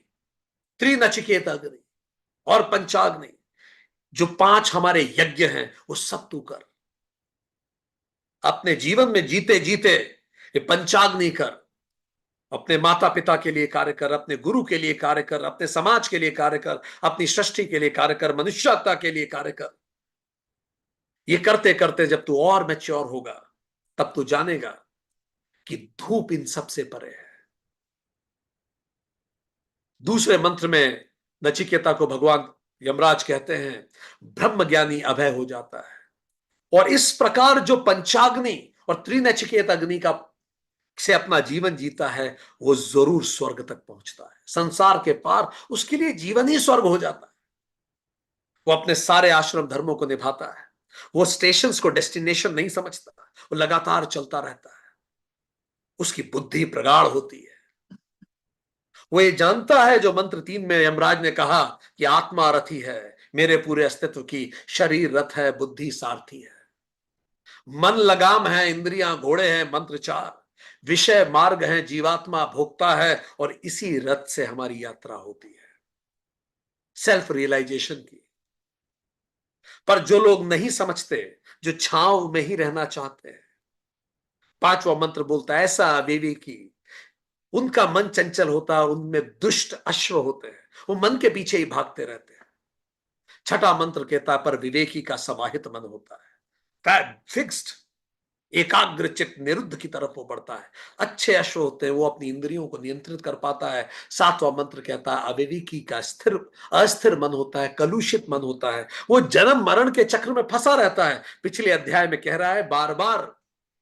त्रिनचिकेत अग्नि और पंचाग्नि, जो 5 हमारे यज्ञ हैं वो सब तू कर। अपने जीवन में जीते जीते ये पंचाग्नि कर। अपने माता पिता के लिए कार्य कर, अपने गुरु के लिए कार्य कर, अपने समाज के लिए कार्य कर, अपनी सृष्टि के लिए कार्य कर, मनुष्यता के लिए कार्य कर। ये करते करते जब तू और मैच्योर होगा तब तू जानेगा कि धूप इन सबसे परे है। दूसरे मंत्र में नचिकेता को भगवान यमराज कहते हैं ब्रह्म ज्ञानी अभय हो जाता है, और इस प्रकार जो पंचाग्नि और त्रिनचिकेत अग्नि का से अपना जीवन जीता है वो जरूर स्वर्ग तक पहुंचता है। संसार के पार उसके लिए जीवन ही स्वर्ग हो जाता है। वो अपने सारे आश्रम धर्मों को निभाता है, वो स्टेशंस को डेस्टिनेशन नहीं समझता, वो लगातार चलता रहता है। उसकी बुद्धि प्रगाढ़ होती है। वो ये जानता है, जो मंत्र 3 में यमराज ने कहा कि आत्मा रथी है मेरे पूरे अस्तित्व की, शरीर रथ है, बुद्धि सारथी है, मन लगाम है, इंद्रियां घोड़े हैं, मंत्र 4, विषय मार्ग है, जीवात्मा भोगता है, और इसी रथ से हमारी यात्रा होती है सेल्फ रियलाइजेशन की। पर जो लोग नहीं समझते, जो छांव में ही रहना चाहते हैं, पांचवा मंत्र बोलता है ऐसा अविवेकी, उनका मन चंचल होता है, उनमें दुष्ट अश्व होते हैं, वो मन के पीछे ही भागते रहते हैं। छठा मंत्र कहता है पर विवेकी का समाहित मन होता है, फिक्स्ड, एकाग्र चित्त, निरुद्ध की तरफ वो बढ़ता है। अच्छे अश्व होते हैं, वो अपनी इंद्रियों को नियंत्रित कर पाता है। सातवां मंत्र कहता है अविवेकी का स्थिर, अस्थिर मन होता है, कलुषित मन होता है, वो जन्म मरण के चक्र में फंसा रहता है। पिछले अध्याय में कह रहा है बार बार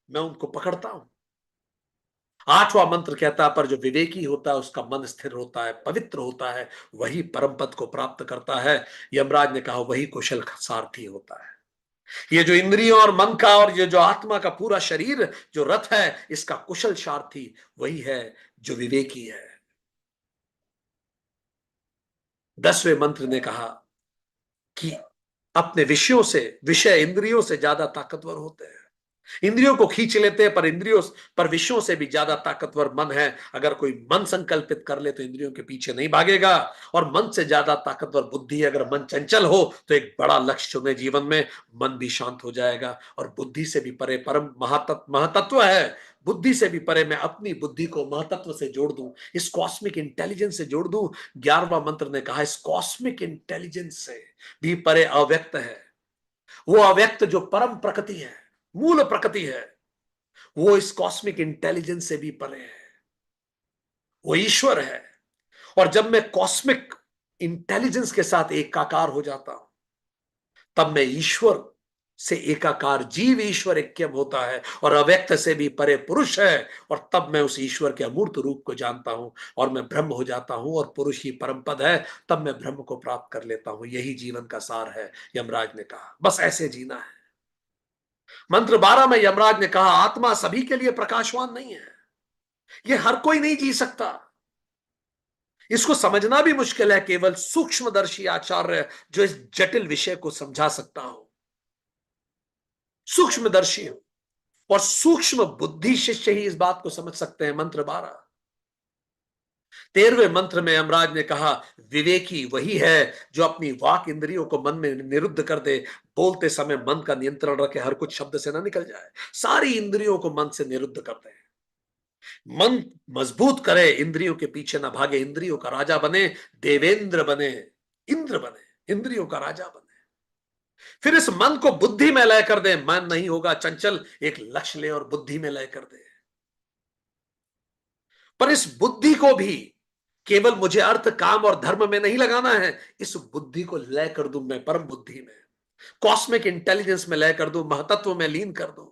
मैं उनको पकड़ता हूं। आठवां मंत्र कहता है पर जो विवेकी होता है उसका मन स्थिर होता है, पवित्र होता है, वही परम पद को प्राप्त करता है। यमराज ने कहा वही कुशल सारथी होता है। ये जो इंद्रियों और मन का और ये जो आत्मा का पूरा शरीर जो रथ है, इसका कुशल सारथी वही है जो विवेकी है। 10वें मंत्र ने कहा कि अपने विषयों से, विषय इंद्रियों से ज्यादा ताकतवर होते हैं, इंद्रियों को खींच लेते हैं, पर इंद्रियों पर विषयों से भी ज्यादा ताकतवर मन है। अगर कोई मन संकल्पित कर ले तो इंद्रियों के पीछे नहीं भागेगा। और मन से ज्यादा ताकतवर बुद्धि है। अगर मन चंचल हो तो एक बड़ा लक्ष्य चुने जीवन में, मन भी शांत हो जाएगा। और बुद्धि से भी परे परम महातत्व है, बुद्धि से भी परे मैं अपनी बुद्धि को महातत्व से जोड़ दूं, इस कॉस्मिक इंटेलिजेंस से जोड़ दूं। 11वां मंत्र ने कहा इस कॉस्मिक इंटेलिजेंस से भी परे अव्यक्त है, वो अव्यक्त जो परम प्रकृति है, मूल प्रकृति है, वो इस कॉस्मिक इंटेलिजेंस से भी परे है, वो ईश्वर है। और जब मैं कॉस्मिक इंटेलिजेंस के साथ एकाकार हो जाता हूं, तब मैं ईश्वर से एकाकार, जीव ईश्वर ऐक्यम होता है, और अव्यक्त से भी परे पुरुष है। और तब मैं उस ईश्वर के अमूर्त रूप को जानता हूं और मैं ब्रह्म हो जाता हूं, और पुरुष ही परम पद है। तब मैं ब्रह्म को प्राप्त कर लेता हूं। यही जीवन का सार है, यमराज ने कहा बस ऐसे जीना है। मंत्र 12 में यमराज ने कहा आत्मा सभी के लिए प्रकाशवान नहीं है, ये हर कोई नहीं जी सकता, इसको समझना भी मुश्किल है। केवल सूक्ष्मदर्शी आचार्य जो इस जटिल विषय को समझा सकता हो, सूक्ष्मदर्शी हो, और सूक्ष्म बुद्धि शिष्य ही इस बात को समझ सकते हैं। मंत्र 12। 13वें मंत्र में यमराज ने कहा विवेकी वही है जो अपनी वाक इंद्रियों को मन में निरुद्ध कर दे, बोलते समय मन का नियंत्रण रखे, हर कुछ शब्द से ना निकल जाए, सारी इंद्रियों को मन से निरुद्ध कर दे, मन मजबूत करे, इंद्रियों के पीछे ना भागे, इंद्रियों का राजा बने, देवेंद्र बने, इंद्र बने, इंद्रियों का राजा बने। फिर इस मन को बुद्धि में लय कर दे, मन नहीं होगा चंचल, एक लक्ष्य ले और बुद्धि में लय कर दे। पर इस बुद्धि को भी केवल मुझे अर्थ काम और धर्म में नहीं लगाना है, इस बुद्धि को लय कर दूं मैं परम बुद्धि में, कॉस्मिक इंटेलिजेंस में लय कर दूं, महतत्व में लीन कर दूं,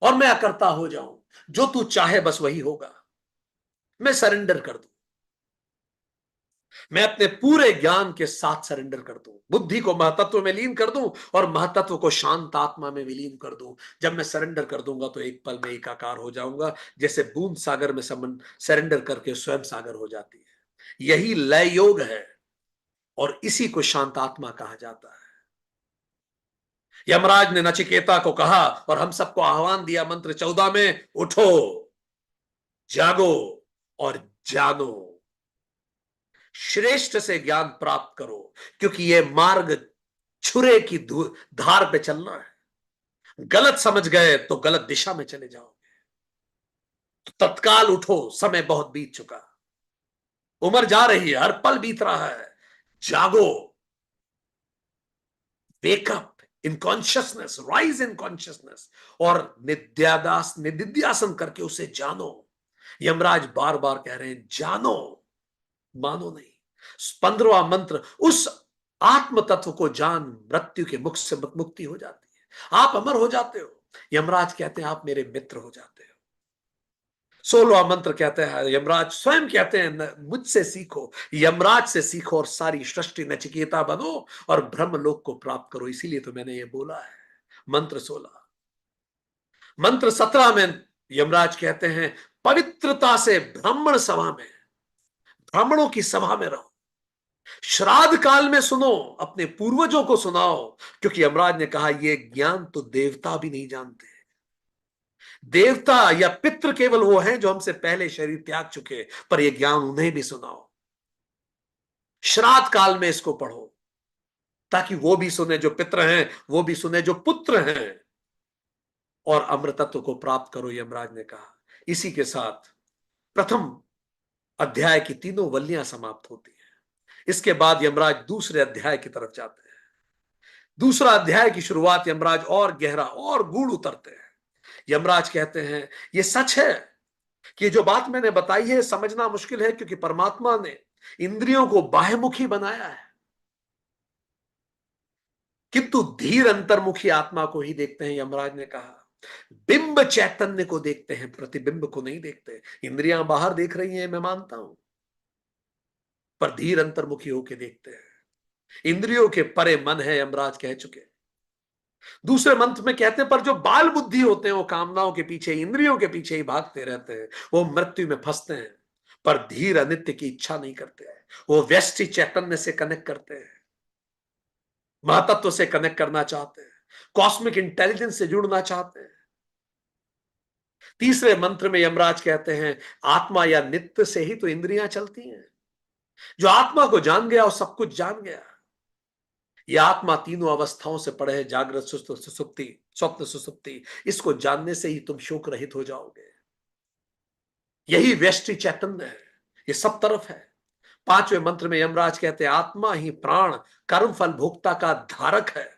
और मैं अकर्ता हो जाऊं, जो तू चाहे बस वही होगा, मैं सरेंडर कर दूं, मैं अपने पूरे ज्ञान के साथ सरेंडर कर दूं, बुद्धि को महतत्व में लीन कर दूं और महतत्व को शांत आत्मा में विलीन कर दूं। जब मैं सरेंडर कर दूंगा तो एक पल में एकाकार हो जाऊंगा, जैसे बूंद सागर में सरेंडर करके स्वयं सागर हो जाती है। यही लय योग है और इसी को शांत आत्मा कहा जाता है। यमराज ने नचिकेता को कहा और हम सबको आह्वान दिया मंत्र 14 में, उठो, जागो और जानो, श्रेष्ठ से ज्ञान प्राप्त करो, क्योंकि यह मार्ग छुरे की धार पे चलना है। गलत समझ गए तो गलत दिशा में चले जाओगे। तो तत्काल उठो, समय बहुत बीत चुका, उम्र जा रही है, हर पल बीत रहा है, जागो, wake up in consciousness, rise in consciousness, और निदिध्यासन करके उसे जानो। यमराज बार बार कह रहे हैं जानो, मानो नहीं। 15वां मंत्र, उस आत्म तत्व को जान, मृत्यु के मुख से मुक्ति हो जाती है, आप अमर हो जाते हो। यमराज कहते हैं आप मेरे मित्र हो जाते हो। 16वां मंत्र कहते हैं, यमराज स्वयं कहते हैं मुझसे सीखो, यमराज से सीखो और सारी सृष्टि नचिकेता बनो और ब्रह्मलोक को प्राप्त करो, इसीलिए तो मैंने ये बोला है। मंत्र 16। मंत्र 17 में यमराज कहते हैं पवित्रता से ब्राह्मण सभा में ब्राह्मणों की सभा में रहो, श्राद्ध काल में सुनो, अपने पूर्वजों को सुनाओ, क्योंकि यमराज ने कहा यह ज्ञान तो देवता भी नहीं जानते। देवता या पितृ केवल वो हैं जो हमसे पहले शरीर त्याग चुके, पर यह ज्ञान उन्हें भी सुनाओ। श्राद्ध काल में इसको पढ़ो, ताकि वो भी सुने जो पितृ हैं, वो भी सुने जो पुत्र हैं, और अमृतत्व को प्राप्त करो, यमराज ने कहा। इसी के साथ प्रथम अध्याय की तीनों वल्लियां समाप्त होती हैं। इसके बाद यमराज दूसरे अध्याय की तरफ जाते हैं। दूसरा अध्याय की शुरुआत यमराज और गहरा और गूढ़ उतरते हैं। यमराज कहते हैं यह सच है कि जो बात मैंने बताई है समझना मुश्किल है, क्योंकि परमात्मा ने इंद्रियों को बाह्यमुखी बनाया है, किंतु धीर अंतर्मुखी आत्मा को ही देखते हैं। यमराज ने कहा बिंब चैतन्य को देखते हैं, प्रतिबिंब को नहीं देखते। इंद्रियां बाहर देख रही हैं, मैं मानता हूं, पर धीर अंतर्मुखी होकर देखते हैं। इंद्रियों के परे मन है, यमराज कह चुके। दूसरे मंत्र में कहते हैं पर जो बाल बुद्धि होते हैं वो कामनाओं के पीछे, इंद्रियों के पीछे ही भागते रहते हैं, वो मृत्यु में फंसते हैं। पर धीर अनित्य की इच्छा नहीं करते हैं, वो व्यष्टि चैतन्य से कनेक्ट करते हैं, महातत्व से कनेक्ट करना चाहते हैं, कॉस्मिक इंटेलिजेंस से जुड़ना चाहते हैं। तीसरे मंत्र में यमराज कहते हैं आत्मा या नित्य से ही तो इंद्रियां चलती हैं। जो आत्मा को जान गया वो सब कुछ जान गया। यह आत्मा तीनों अवस्थाओं से पड़े है, जागृत, सुसुप्ति, स्वप्न, सुसुप्ति। इसको जानने से ही तुम शोक रहित हो जाओगे। यही व्यष्टि चैतन्य है, ये सब तरफ है। पांचवें मंत्र में यमराज कहते हैं आत्मा ही प्राण कर्म फल भोक्ता का धारक है।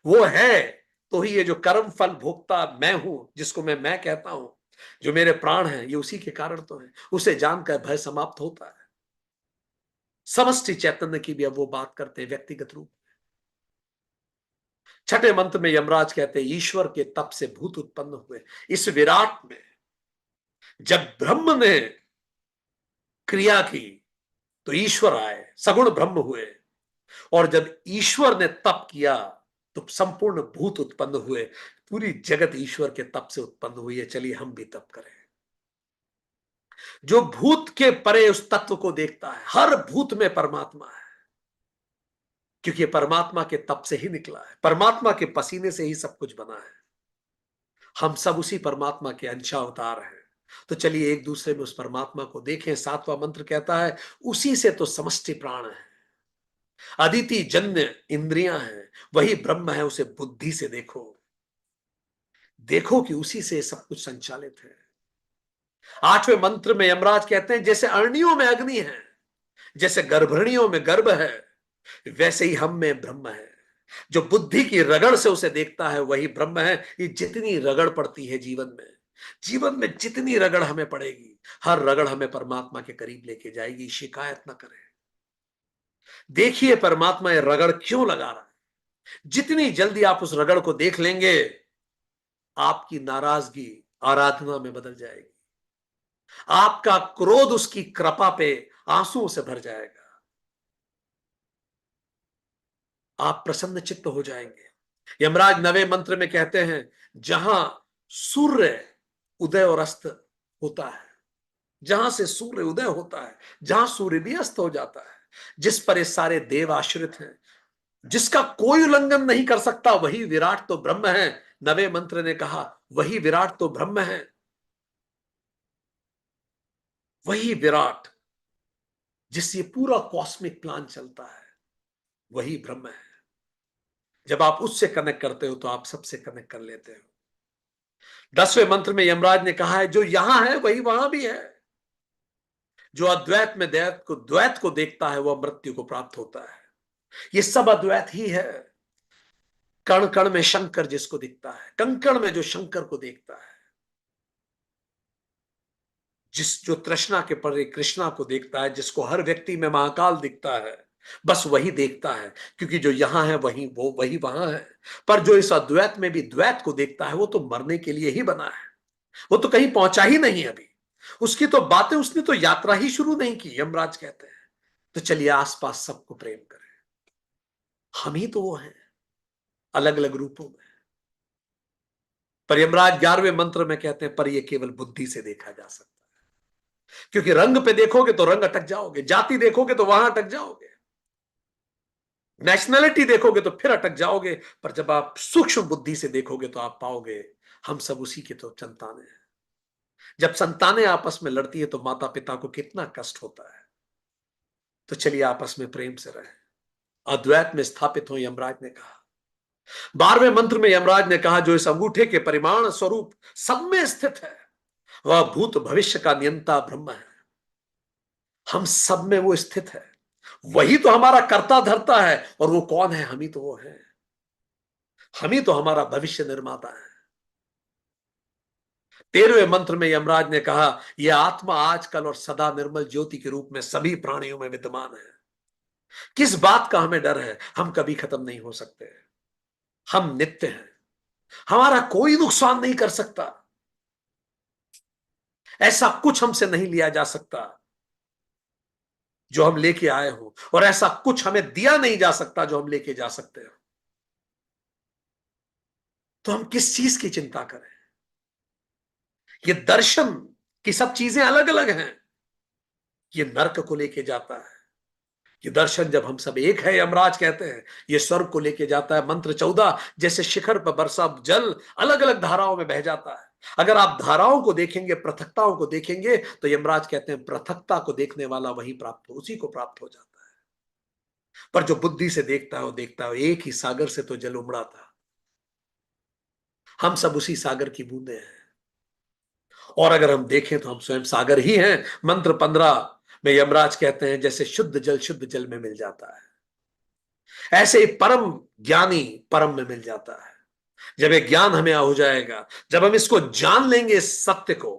वो है तो ही ये जो कर्म फल भोक्ता मैं हूं, जिसको मैं कहता हूं, जो मेरे प्राण हैं, ये उसी के कारण तो है। उसे जानकर भय समाप्त होता है। समष्टि चैतन्य की भी अब वो बात करते हैं व्यक्तिगत रूप। छठे मंत्र में यमराज कहते हैं ईश्वर के तप से भूत उत्पन्न हुए। इस विराट में जब ब्रह्म ने क्रिया की तो ईश्वर आए, सगुण ब्रह्म हुए, और जब ईश्वर ने तप किया तो संपूर्ण भूत उत्पन्न हुए। पूरी जगत ईश्वर के तप से उत्पन्न हुई है। चलिए हम भी तप करें। जो भूत के परे उस तत्व को देखता है, हर भूत में परमात्मा है, क्योंकि परमात्मा के तप से ही निकला है, परमात्मा के पसीने से ही सब कुछ बना है। हम सब उसी परमात्मा के अंशावतार हैं। तो चलिए एक दूसरे में उस परमात्मा को देखें। सातवां मंत्र कहता है उसी से तो समष्टि प्राण है, अदिति जन्य इंद्रियां हैं, वही ब्रह्म है, उसे बुद्धि से देखो। देखो कि उसी से सब कुछ संचालित है। आठवें मंत्र में यमराज कहते हैं जैसे अरणियों में अग्नि है, जैसे गर्भरणियों में गर्भ है, वैसे ही हम में ब्रह्म है। जो बुद्धि की रगड़ से उसे देखता है वही ब्रह्म है। ये जितनी रगड़ पड़ती है जीवन में, जीवन में जितनी रगड़ हमें पड़ेगी, हर रगड़ हमें परमात्मा के करीब लेके जाएगी। शिकायत ना करें, देखिए परमात्मा ये रगड़ क्यों लगा रहा है। जितनी जल्दी आप उस रगड़ को देख लेंगे, आपकी नाराजगी आराधना में बदल जाएगी, आपका क्रोध उसकी कृपा पे आंसुओं से भर जाएगा, आप प्रसन्न चित्त हो जाएंगे। यमराज नवे मंत्र में कहते हैं जहां सूर्य उदय और अस्त होता है, जहां से सूर्य उदय होता है, जहां सूर्य भी अस्त हो जाता है, जिस पर ये सारे देव आश्रित हैं, जिसका कोई उल्लंघन नहीं कर सकता, वही विराट तो ब्रह्म है। नवे मंत्र ने कहा वही विराट तो ब्रह्म है। वही विराट जिससे पूरा कॉस्मिक प्लान चलता है, वही ब्रह्म है। जब आप उससे कनेक्ट करते हो तो आप सबसे कनेक्ट कर लेते हो। दसवें मंत्र में यमराज ने कहा है जो यहां है वही वहां भी है। जो अद्वैत में द्वैत को देखता है वह मृत्यु को प्राप्त होता है। ये सब अद्वैत ही है। कण कण में शंकर जिसको दिखता है, कण कण में जो शंकर को देखता है, जो तृष्णा के परे कृष्णा को देखता है, जिसको हर व्यक्ति में महाकाल दिखता है, बस वही देखता है। क्योंकि जो यहां है वही वहां है। पर जो इस अद्वैत में भी द्वैत को देखता है वो तो मरने के लिए ही बना है, वो तो कहीं पहुंचा ही नहीं अभी। उसकी तो बातें, उसने तो यात्रा ही शुरू नहीं की, यमराज कहते हैं। तो चलिए आसपास सबको प्रेम करें। हम ही तो वो हैं, अलग अलग रूपों में। पर यमराज 11वें मंत्र में कहते हैं पर यह केवल बुद्धि से देखा जा सकता है। क्योंकि रंग पे देखोगे तो रंग अटक जाओगे, जाति देखोगे तो वहां अटक जाओगे, नेशनैलिटी देखोगे तो फिर अटक जाओगे। पर जब आप सूक्ष्म बुद्धि से देखोगे तो आप पाओगे हम सब उसी के तो संतान हैं। जब संतानें आपस में लड़ती है तो माता पिता को कितना कष्ट होता है। तो चलिए आपस में प्रेम से रहें, अद्वैत में स्थापित हो। यमराज ने कहा, 12वें मंत्र में यमराज ने कहा, जो इस अंगूठे के परिमाण स्वरूप सब में स्थित है वह भूत भविष्य का नियंता ब्रह्म है। हम सब में वो स्थित है, वही तो हमारा कर्ता धर्ता है। और वो कौन है? हम ही तो वो है, हम ही तो हमारा भविष्य निर्माता है। 13वें मंत्र में यमराज ने कहा, यह आत्मा आजकल और सदा निर्मल ज्योति के रूप में सभी प्राणियों में विद्यमान है। किस बात का हमें डर है? हम कभी खत्म नहीं हो सकते, हम नित्य हैं, हमारा कोई नुकसान नहीं कर सकता, ऐसा कुछ हमसे नहीं लिया जा सकता जो हम लेके आए हो, और ऐसा कुछ हमें दिया नहीं जा सकता जो हम लेके जा सकते हो। तो हम किस चीज की चिंता करें? ये दर्शन की सब चीजें अलग अलग हैं। ये नरक को लेके जाता है, ये दर्शन जब हम सब एक है, यमराज कहते हैं, ये स्वर्ग को लेके जाता है। मंत्र 14, जैसे शिखर पर बरसा जल अलग अलग धाराओं में बह जाता है। अगर आप धाराओं को देखेंगे, पृथकताओं को देखेंगे, तो यमराज कहते हैं पृथकता को देखने वाला वही प्राप्त हो, उसी को प्राप्त हो जाता है। पर जो बुद्धि से देखता है वो देखता है एक ही सागर से तो जल उमड़ा था, हम सब उसी सागर की बूंदे हैं। और अगर हम देखें तो हम स्वयं सागर ही हैं। मंत्र 15 में यमराज कहते हैं, जैसे शुद्ध जल में मिल जाता है, ऐसे ही परम ज्ञानी परम में मिल जाता है। जब ये ज्ञान हमें हो जाएगा, जब हम इसको जान लेंगे, इस सत्य को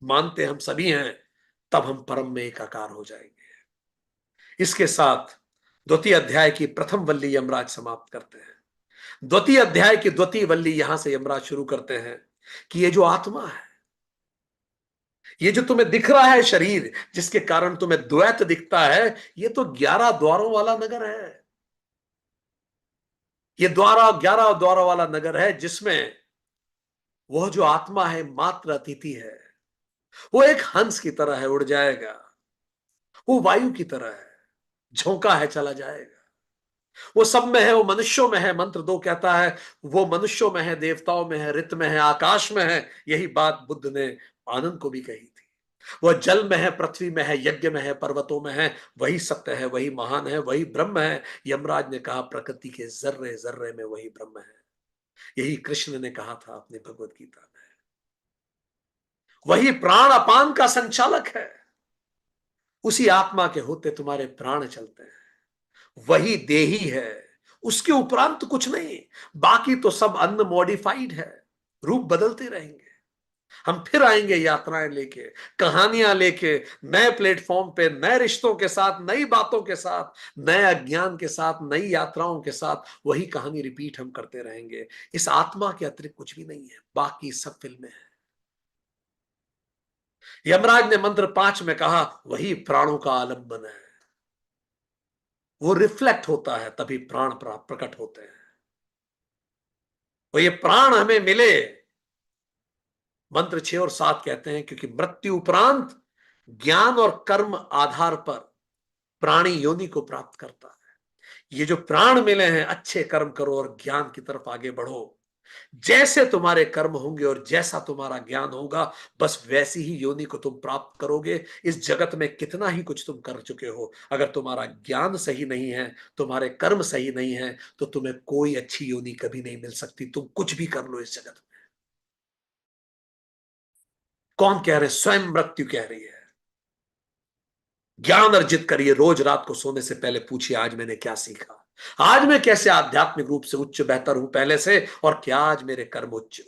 मानते हम सभी हैं, तब हम परम में एकाकार हो जाएंगे। इसके साथ द्वितीय अध्याय की प्रथम वल्ली यमराज समाप्त करते हैं। द्वितीय अध्याय की द्वितीय वल्ली यहां से यमराज शुरू करते हैं कि ये जो आत्मा है, ये जो तुम्हें दिख रहा है शरीर, जिसके कारण तुम्हें द्वैत दिखता है, ये तो 11 द्वारों वाला नगर है। ये 11 द्वारों वाला नगर है, जिसमें वह जो आत्मा है मात्र अतिथि है। वो एक हंस की तरह है, उड़ जाएगा। वो वायु की तरह है, झोंका है, चला जाएगा। वो सब में है, वो मनुष्यों में है। मंत्र 2 कहता है, वो मनुष्यों में है, देवताओं में है, ऋत में है, आकाश में है। यही बात बुद्ध ने आनंद को भी कही थी। वह जल में है, पृथ्वी में है, यज्ञ में है, पर्वतों में है। वही सत्य है, वही महान है, वही ब्रह्म है। यमराज ने कहा, प्रकृति के जर्रे जर्रे में वही ब्रह्म है। यही कृष्ण ने कहा था अपनी भगवत गीता में। वही प्राण अपान का संचालक है। उसी आत्मा के होते तुम्हारे प्राण चलते हैं। वही देही है, उसके उपरांत कुछ नहीं। बाकी तो सब अन्न मॉडिफाइड है, रूप बदलते रहेंगे। हम फिर आएंगे यात्राएं लेके, कहानियां लेके, नए प्लेटफॉर्म पे, नए रिश्तों के साथ, नई बातों के साथ, नए अज्ञान के साथ, नई यात्राओं के साथ। वही कहानी रिपीट हम करते रहेंगे। इस आत्मा के अतिरिक्त कुछ भी नहीं है, बाकी सब फिल्में हैं। यमराज ने मंत्र 5 में कहा, वही प्राणों का आलंबन है। वो रिफ्लेक्ट होता है, तभी प्राण प्रकट होते हैं। तो ये प्राण हमें मिले, मंत्र 6 और 7 कहते हैं, क्योंकि मृत्यु उपरांत ज्ञान और कर्म आधार पर प्राणी योनि को प्राप्त करता है। ये जो प्राण मिले हैं, अच्छे कर्म करो और ज्ञान की तरफ आगे बढ़ो। जैसे तुम्हारे कर्म होंगे और जैसा तुम्हारा ज्ञान होगा, बस वैसी ही योनि को तुम प्राप्त करोगे। इस जगत में कितना ही कुछ तुम कर चुके हो, अगर तुम्हारा ज्ञान सही नहीं है, तुम्हारे कर्म सही नहीं है, तो तुम्हें कोई अच्छी योनि कभी नहीं मिल सकती। तुम कुछ भी कर लो इस जगत में। कौन कह रहे? स्वयं मृत्यु कह रही है। ज्ञान अर्जित करिए, रोज रात को सोने से पहले पूछिए, आज मैंने क्या सीखा, आज मैं कैसे आध्यात्मिक रूप से उच्च बेहतर हूं पहले से, और क्या आज मेरे कर्म उचित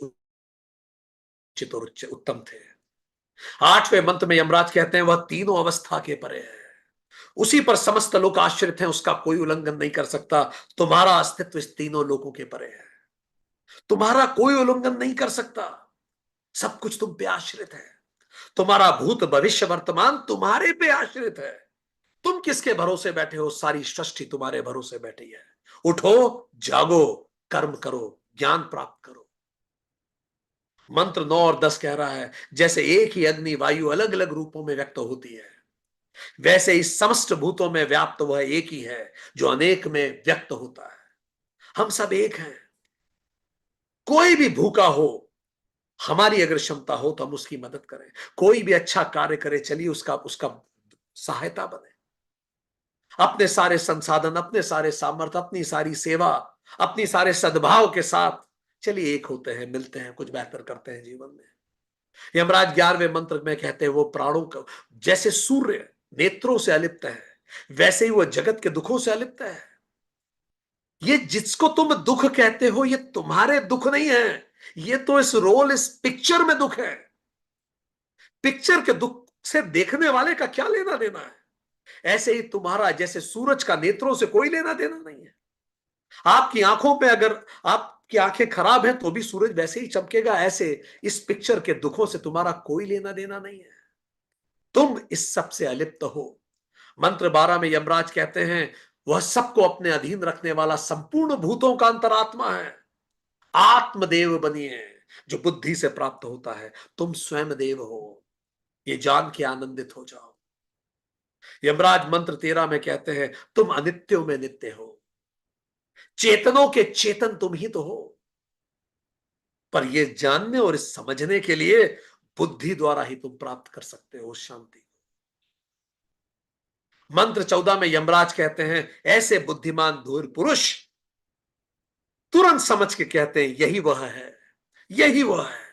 और उत्तम थे। 8वें मंत्र में यमराज कहते हैं, वह तीनों अवस्था के परे है, उसी पर समस्त लोग आश्रित हैं, उसका कोई उल्लंघन नहीं कर सकता। तुम्हारा अस्तित्व इस तीनों लोगों के परे है, तुम्हारा कोई उल्लंघन नहीं कर सकता। सब कुछ तुम पे आश्रित है। तुम्हारा भूत भविष्य वर्तमान तुम्हारे पे आश्रित है। तुम किसके भरोसे बैठे हो? सारी सृष्टि तुम्हारे भरोसे बैठी है। उठो, जागो, कर्म करो, ज्ञान प्राप्त करो। मंत्र 9 और 10 कह रहा है, जैसे एक ही अग्नि वायु अलग अलग रूपों में व्यक्त होती है, वैसे ही समस्त भूतों में व्याप्त वह एक ही है जो अनेक में व्यक्त होता है। हम सब एक हैं। कोई भी भूखा हो, हमारी अगर क्षमता हो तो हम उसकी मदद करें। कोई भी अच्छा कार्य करे, चलिए उसका उसका सहायता बने। अपने सारे संसाधन, अपने सारे सामर्थ्य, अपनी सारी सेवा, अपनी सारे सद्भाव के साथ चलिए एक होते हैं, मिलते हैं, कुछ बेहतर करते हैं जीवन में। यमराज 11वें मंत्र में कहते हैं, वो प्राणों का जैसे सूर्य नेत्रों से अलिप्त है, वैसे ही वो जगत के दुखों से अलिप्त है। ये जिसको तुम दुख कहते हो, ये तुम्हारे दुख नहीं है, ये तो इस रोल, इस पिक्चर में दुख है। पिक्चर के दुख से देखने वाले का क्या लेना देना है। ऐसे ही तुम्हारा जैसे सूरज का नेत्रों से कोई लेना देना नहीं है। आपकी आंखों पे अगर आपकी आंखें खराब हैं तो भी सूरज वैसे ही चमकेगा। ऐसे इस पिक्चर के दुखों से तुम्हारा कोई लेना देना नहीं है। तुम इस सब से अलिप्त हो। मंत्र 12 में यमराज कहते हैं, वह सबको अपने अधीन रखने वाला संपूर्ण भूतों का अंतरात्मा है। आत्मदेव बनिए, जो बुद्धि से प्राप्त होता है। तुम स्वयं देव हो, ये जान के आनंदित हो जाओ। यमराज मंत्र 13 में कहते हैं, तुम अनित्यों में नित्य हो, चेतनों के चेतन तुम ही तो हो। पर यह जानने और इस समझने के लिए बुद्धि द्वारा ही तुम प्राप्त कर सकते हो उस शांति को। मंत्र 14 में यमराज कहते हैं, ऐसे बुद्धिमान धूर पुरुष तुरंत समझ के कहते हैं, यही वह है, यही वह है।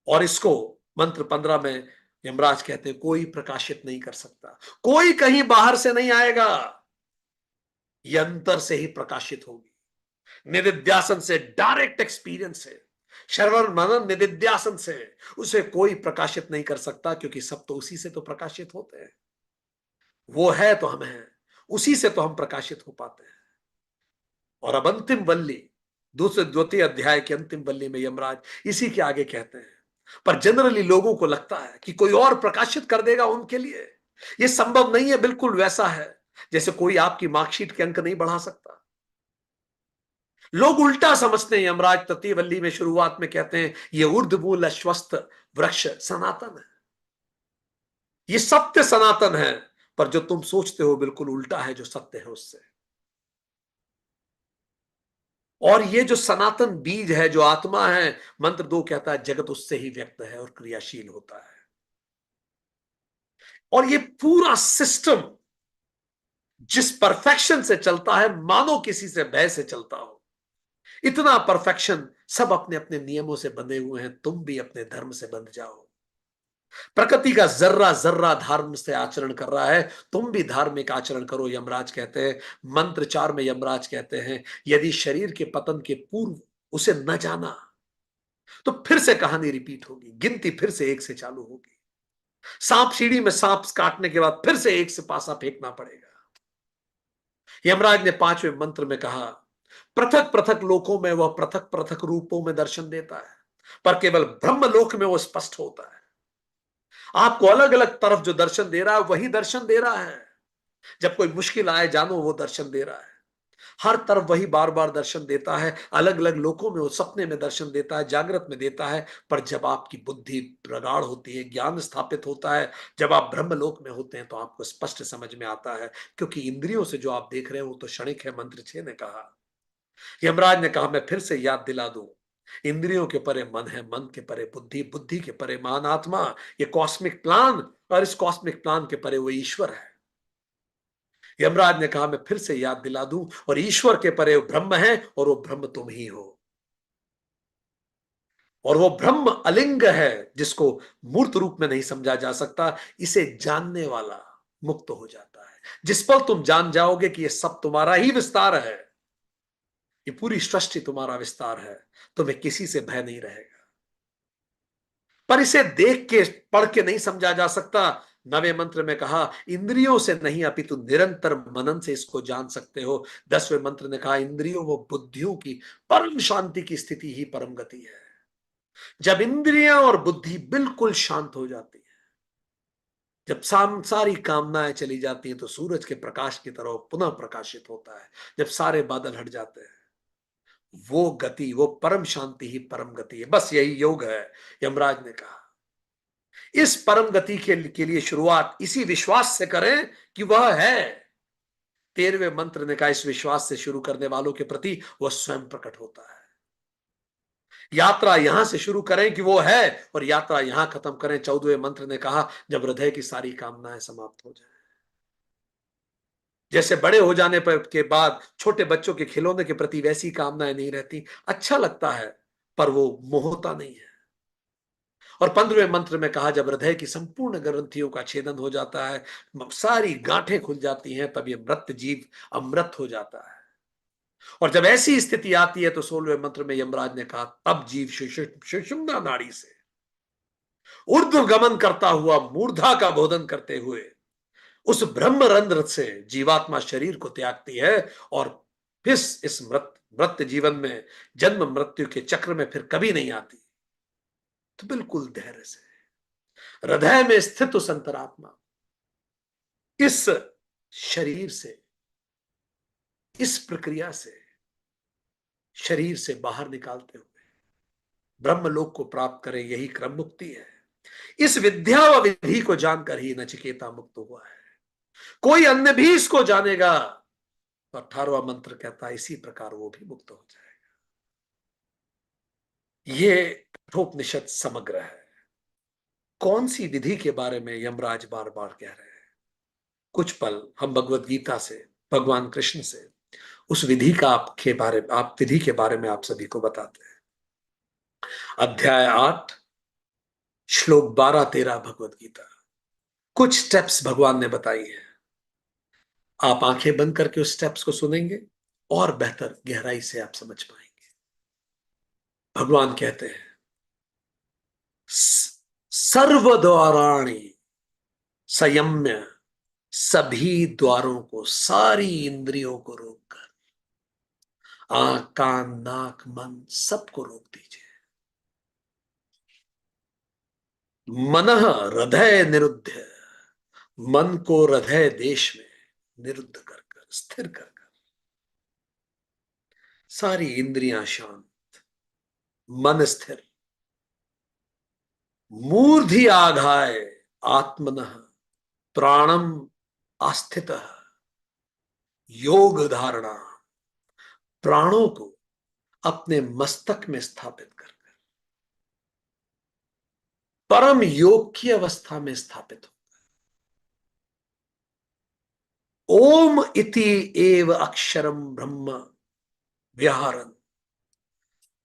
और इसको मंत्र 15 में यमराज कहते हैं, कोई प्रकाशित नहीं कर सकता, कोई कहीं बाहर से नहीं आएगा, ये अंतर से ही प्रकाशित होगी। निदिध्यासन से, डायरेक्ट एक्सपीरियंस से, श्रवण मनन निदिध्यासन से उसे कोई प्रकाशित नहीं कर सकता, क्योंकि सब तो उसी से तो प्रकाशित होते हैं। वो है तो हम हैं, उसी से तो हम प्रकाशित हो पाते हैं। और अब अंतिम वल्ली, दूसरे द्वितीय अध्याय की अंतिम वल्ली में यमराज इसी के आगे कहते हैं, पर जनरली लोगों को लगता है कि कोई और प्रकाशित कर देगा उनके लिए। यह संभव नहीं है। बिल्कुल वैसा है जैसे कोई आपकी मार्कशीट के अंक नहीं बढ़ा सकता। लोग उल्टा समझते हैं। यमराज तृतीय वल्ली में शुरुआत में कहते हैं, यह ऊर्ध्वमूल अश्वस्थ वृक्ष सनातन है, ये सत्य सनातन है। पर जो तुम सोचते हो बिल्कुल उल्टा है जो सत्य है उससे। और ये जो सनातन बीज है, जो आत्मा है, मंत्र 2 कहता है, जगत उससे ही व्यक्त है और क्रियाशील होता है। और ये पूरा सिस्टम जिस परफेक्शन से चलता है, मानो किसी से भय से चलता हो। इतना परफेक्शन, सब अपने अपने नियमों से बंधे हुए हैं। तुम भी अपने धर्म से बंध जाओ। प्रकृति का जर्रा जर्रा धर्म से आचरण कर रहा है, तुम भी धार्मिक आचरण करो, यमराज कहते हैं। मंत्र 4 में यमराज कहते हैं, यदि शरीर के पतन के पूर्व उसे न जाना तो फिर से कहानी रिपीट होगी, गिनती फिर से 1 से चालू होगी। सांप सीढ़ी में सांप काटने के बाद फिर से 1 से पासा फेंकना पड़ेगा। यमराज ने 5वें मंत्र में कहा, पृथक पृथक लोकों में वह पृथक पृथक रूपों में दर्शन देता है, पर केवल ब्रह्म लोक में वो स्पष्ट होता है। आपको अलग अलग तरफ जो दर्शन दे रहा है वही दर्शन दे रहा है। जब कोई मुश्किल आए, जानो वो दर्शन दे रहा है। हर तरफ वही बार बार दर्शन देता है। अलग अलग लोकों में वो सपने में दर्शन देता है, जागृत में देता है। पर जब आपकी बुद्धि प्रगाढ़ होती है, ज्ञान स्थापित होता है, जब आप ब्रह्मलोक में होते हैं, तो आपको स्पष्ट समझ में आता है। क्योंकि इंद्रियों से जो आप देख रहे हो वो तो क्षणिक है, मंत्र 6 ने कहा। यमराज ने कहा, मैं फिर से याद दिला दूं, इंद्रियों के परे मन है, मन के परे बुद्धि, बुद्धि के परे महान आत्मा, ये कॉस्मिक प्लान, और इस कॉस्मिक प्लान के परे वो ईश्वर है। यमराज ने कहा, मैं फिर से याद दिला दूं, और ईश्वर के परे वो ब्रह्म है, और वो ब्रह्म तुम ही हो। और वो ब्रह्म अलिंग है, जिसको मूर्त रूप में नहीं समझा जा सकता। इसे जानने वाला मुक्त हो जाता है। जिस पल तुम जान जाओगे कि ये सब तुम्हारा ही विस्तार है, ये पूरी सृष्टि तुम्हारा विस्तार है, तुम्हें किसी से भय नहीं रहेगा। पर इसे देख के, पढ़ के नहीं समझा जा सकता। 9वें मंत्र में कहा, इंद्रियों से नहीं अपितु निरंतर मनन से इसको जान सकते हो। 10वें मंत्र ने कहा, इंद्रियों व बुद्धियों की परम शांति की स्थिति ही परम गति है। जब इंद्रियां और बुद्धि बिल्कुल शांत हो जाती है, जब सारी कामनाएं चली जाती हैं, तो सूरज के प्रकाश की तरह पुनः प्रकाशित होता है। जब सारे बादल हट जाते हैं, वो गति, वो परम शांति ही परम गति है। बस यही योग है, यमराज ने कहा। इस परम गति के लिए शुरुआत इसी विश्वास से करें कि वह है। 13वें मंत्र ने कहा, इस विश्वास से शुरू करने वालों के प्रति वह स्वयं प्रकट होता है। यात्रा यहां से शुरू करें कि वो है, और यात्रा यहां खत्म करें। 14वें मंत्र ने कहा, जब हृदय की सारी कामनाएं समाप्त हो जाए। जैसे बड़े हो जाने पर के बाद छोटे बच्चों के खिलौने के प्रति वैसी कामनाएं नहीं रहती, अच्छा लगता है पर वो मोहता नहीं है। और 15वें मंत्र में कहा, जब हृदय की संपूर्ण ग्रंथियों का छेदन हो जाता है, सारी गांठें खुल जाती हैं, तब ये मृत जीव अमृत हो जाता है। और जब ऐसी स्थिति आती है तो 16वें मंत्र में यमराज ने कहा, तब जीव सुषुम्ना नाड़ी से ऊर्ध्व गमन करता हुआ मूर्धा का बोधन करते हुए उस ब्रह्म रंध्र से जीवात्मा शरीर को त्यागती है, और फिर इस मृत मृत जीवन में जन्म मृत्यु के चक्र में फिर कभी नहीं आती। तो बिल्कुल धैर्य से हृदय में स्थित उस अंतरात्मा इस शरीर से, इस प्रक्रिया से शरीर से बाहर निकालते हुए ब्रह्मलोक को प्राप्त करें, यही क्रम मुक्ति है। इस विद्या व विधि को जानकर ही नचिकेता मुक्त हुआ है। कोई अन्य भी इसको जानेगा तो 18वां मंत्र कहता है, इसी प्रकार वो भी मुक्त हो जाएगा। ये कठोपनिषद समग्र है। कौन सी विधि के बारे में यमराज बार बार कह रहे हैं? कुछ पल हम भगवत गीता से, भगवान कृष्ण से उस विधि का आप विधि के बारे में आप सभी को बताते हैं। अध्याय 8 श्लोक 12-13 भगवत गीता। कुछ स्टेप्स भगवान ने बताई हैं। आप आंखें बंद करके उस स्टेप्स को सुनेंगे और बेहतर गहराई से आप समझ पाएंगे। भगवान कहते हैं, सर्व द्वाराणि संयम्य, सभी द्वारों को, सारी इंद्रियों को रोककर, आंख, कान, नाक, मन सबको रोक दीजिए। मनः हृदय निरुद्ध, मन को हृदय देश में निरुद्ध कर कर, स्थिर कर कर, सारी इंद्रियां शांत, मन स्थिर। मूर्धि आघाय आत्मनः प्राणम आस्थित, योग धारणा, प्राणों को अपने मस्तक में स्थापित कर परम योग की अवस्था में स्थापित हो। ओम इति एव अक्षरम ब्रह्म व्याहरन,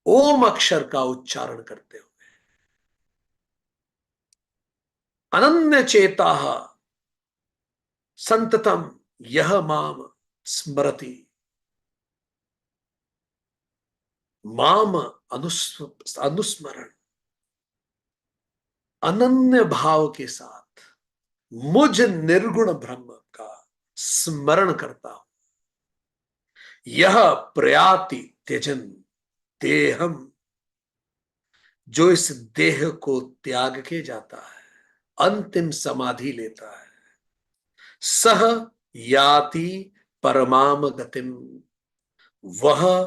ओम अक्षर का उच्चारण करते हुए अनन्य चेता संततम यह माम स्मरति, माम अनुस्मरण, अनन्य भाव के साथ मुझ निर्गुण ब्रह्म का स्मरण करता हूं। यह प्रयाति त्यजन देहम, जो इस देह को त्याग के जाता है, अंतिम समाधि लेता है, सह याति परमाम गतिम, वह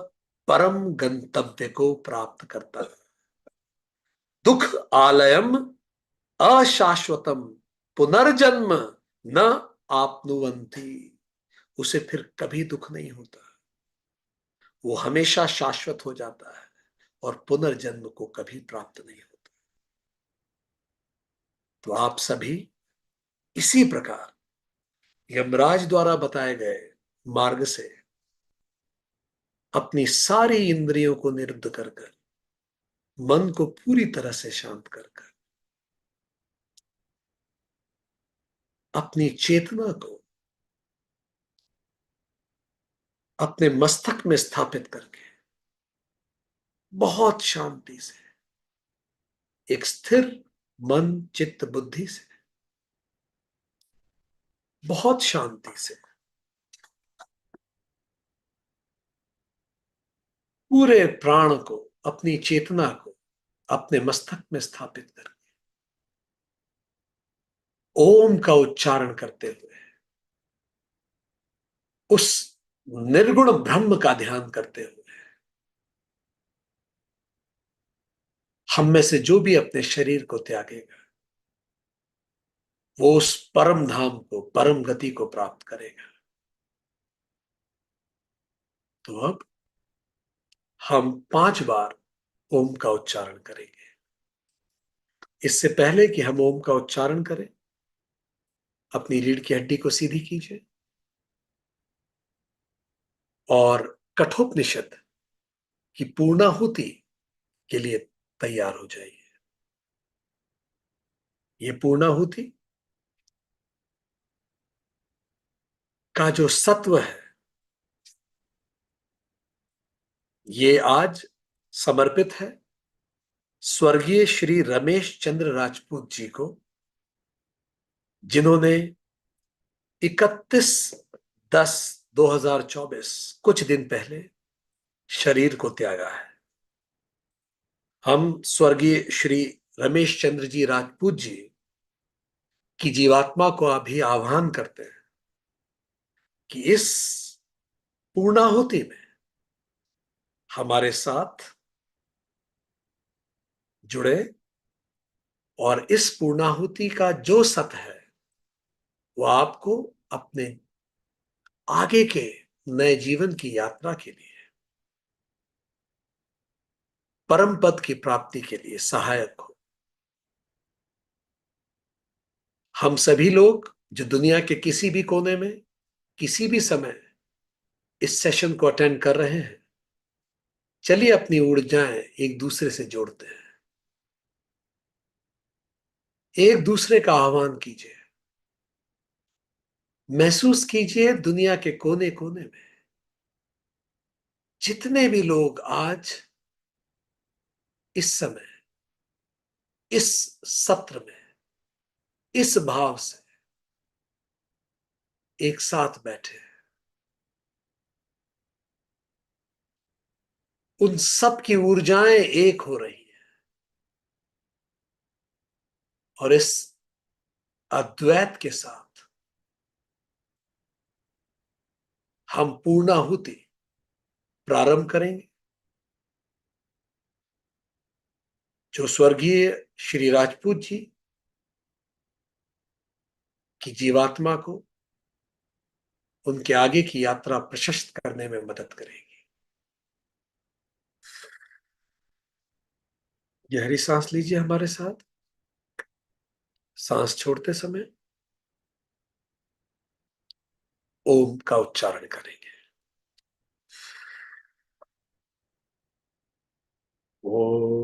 परम गंतव्य को प्राप्त करता है। दुख आलयम अशाश्वतम पुनर्जन्म न आपनुवंती, उसे फिर कभी दुख नहीं होता, वो हमेशा शाश्वत हो जाता है और पुनर्जन्म को कभी प्राप्त नहीं होता। तो आप सभी इसी प्रकार यमराज द्वारा बताए गए मार्ग से अपनी सारी इंद्रियों को निरुद्ध कर कर, मन को पूरी तरह से शांत कर कर, अपनी चेतना को अपने मस्तक में स्थापित करके बहुत शांति से, एक स्थिर मन चित्त बुद्धि से, बहुत शांति से पूरे प्राण को, अपनी चेतना को अपने मस्तक में स्थापित करके ओम का उच्चारण करते हुए उस निर्गुण ब्रह्म का ध्यान करते हुए हम में से जो भी अपने शरीर को त्यागेगा वो उस परम धाम को, परम गति को प्राप्त करेगा। तो अब हम 5 बार ओम का उच्चारण करेंगे। इससे पहले कि हम ओम का उच्चारण करें, अपनी रीढ़ की हड्डी को सीधी कीजिए और कठोपनिषद की पूर्णाहुति के लिए तैयार हो जाइए। ये पूर्णाहुति का जो सत्व है, ये आज समर्पित है स्वर्गीय श्री रमेश चंद्र राजपूत जी को, जिन्होंने 31/10/2024 कुछ दिन पहले शरीर को त्यागा है। हम स्वर्गीय श्री रमेश चंद्र जी राजपूत जी की जीवात्मा को अभी आह्वान करते हैं कि इस पूर्णाहुति में हमारे साथ जुड़े और इस पूर्णाहुति का जो सत है वो आपको अपने आगे के नए जीवन की यात्रा के लिए, परम पद की प्राप्ति के लिए सहायक हो। हम सभी लोग जो दुनिया के किसी भी कोने में किसी भी समय इस सेशन को अटेंड कर रहे हैं, चलिए अपनी ऊर्जाएं एक दूसरे से जोड़ते हैं, एक दूसरे का आह्वान कीजिए। महसूस कीजिए दुनिया के कोने कोने में जितने भी लोग आज इस समय इस सत्र में इस भाव से एक साथ बैठे हैं, उन सब की ऊर्जाएं एक हो रही हैं और इस अद्वैत के साथ हम पूर्णाहुति प्रारंभ करेंगे। जो स्वर्गीय श्री राजपूत जी की जीवात्मा को उनके आगे की यात्रा प्रशस्त करने में मदद करेगी। गहरी सांस लीजिए हमारे साथ। सांस छोड़ते समय ओम का उच्चारण करेंगे। ओम।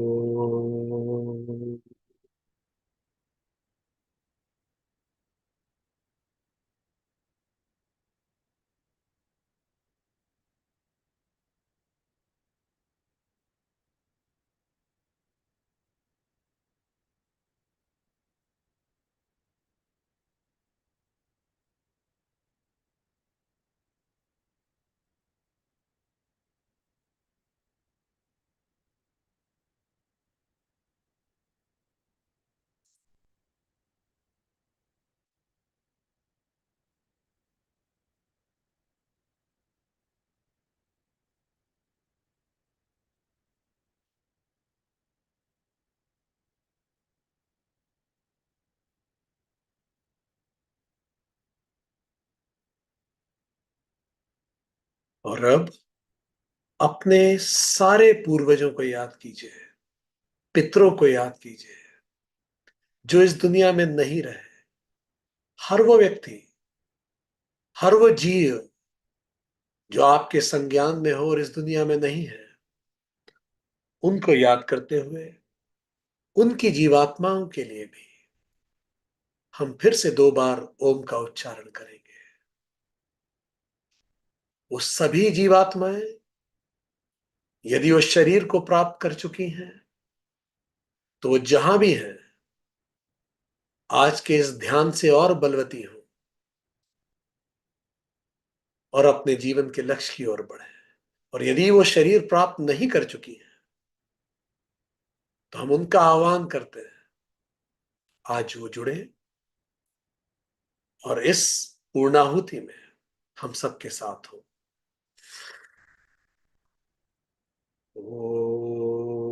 और अब अपने सारे पूर्वजों को याद कीजिए, पितरों को याद कीजिए जो इस दुनिया में नहीं रहे। हर वो व्यक्ति, हर वो जीव जो आपके संज्ञान में हो और इस दुनिया में नहीं है, उनको याद करते हुए उनकी जीवात्माओं के लिए भी हम फिर से 2 बार ओम का उच्चारण करेंगे। वो सभी जीवात्माएं यदि वो शरीर को प्राप्त कर चुकी हैं तो वो जहां भी हैं आज के इस ध्यान से और बलवती हो और अपने जीवन के लक्ष्य की ओर बढ़े। और यदि वो शरीर प्राप्त नहीं कर चुकी है तो हम उनका आह्वान करते हैं आज वो जुड़े और इस पूर्णाहुति में हम सबके साथ हो। ओम।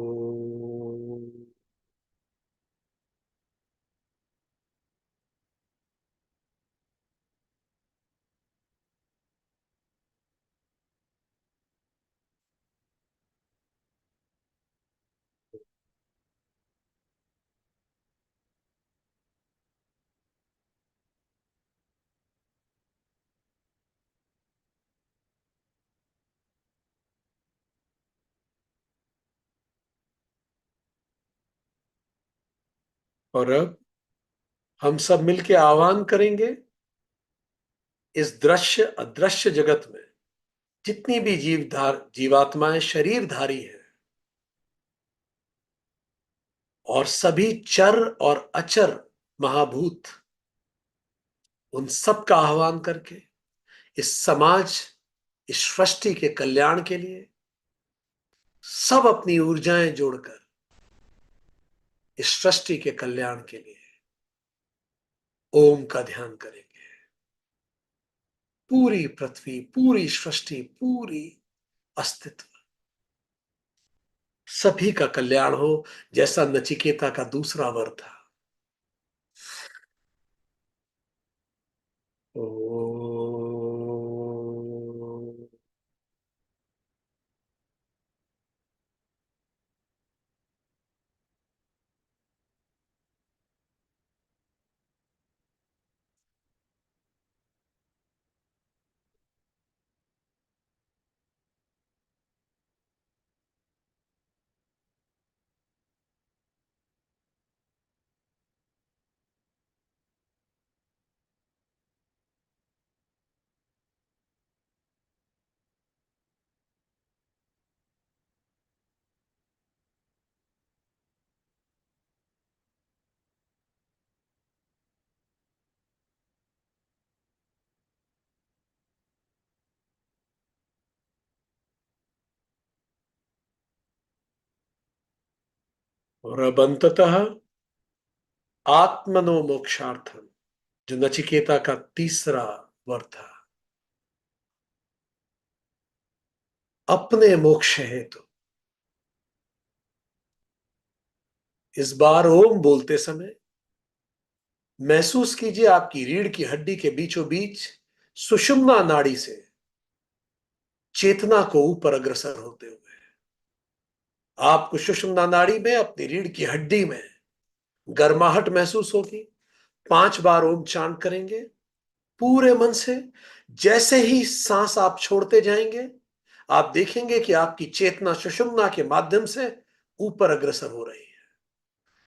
और अब हम सब मिलके आह्वान करेंगे, इस दृश्य अदृश्य जगत में जितनी भी जीवात्माएं शरीरधारी हैं, और सभी चर और अचर महाभूत, उन सब का आह्वान करके इस समाज, इस सृष्टि के कल्याण के लिए सब अपनी ऊर्जाएं जोड़कर इस सृष्टि के कल्याण के लिए ओम का ध्यान करेंगे। पूरी पृथ्वी, पूरी सृष्टि, पूरी अस्तित्व, सभी का कल्याण हो, जैसा नचिकेता का दूसरा वर था। ओम। और अब अंततः आत्मनो मोक्षार्थम, जो नचिकेता का तीसरा वर था, अपने मोक्ष हेतु इस बार ओम बोलते समय महसूस कीजिए आपकी रीढ़ की हड्डी के बीचों बीच सुषुम्ना नाड़ी से चेतना को ऊपर अग्रसर होते हुए आपको सुषुम्ना नाड़ी में, अपनी रीढ़ की हड्डी में गर्माहट महसूस होगी। 5 बार ओम चांट करेंगे पूरे मन से। जैसे ही सांस आप छोड़ते जाएंगे, आप देखेंगे कि आपकी चेतना सुषुम्ना के माध्यम से ऊपर अग्रसर हो रही है,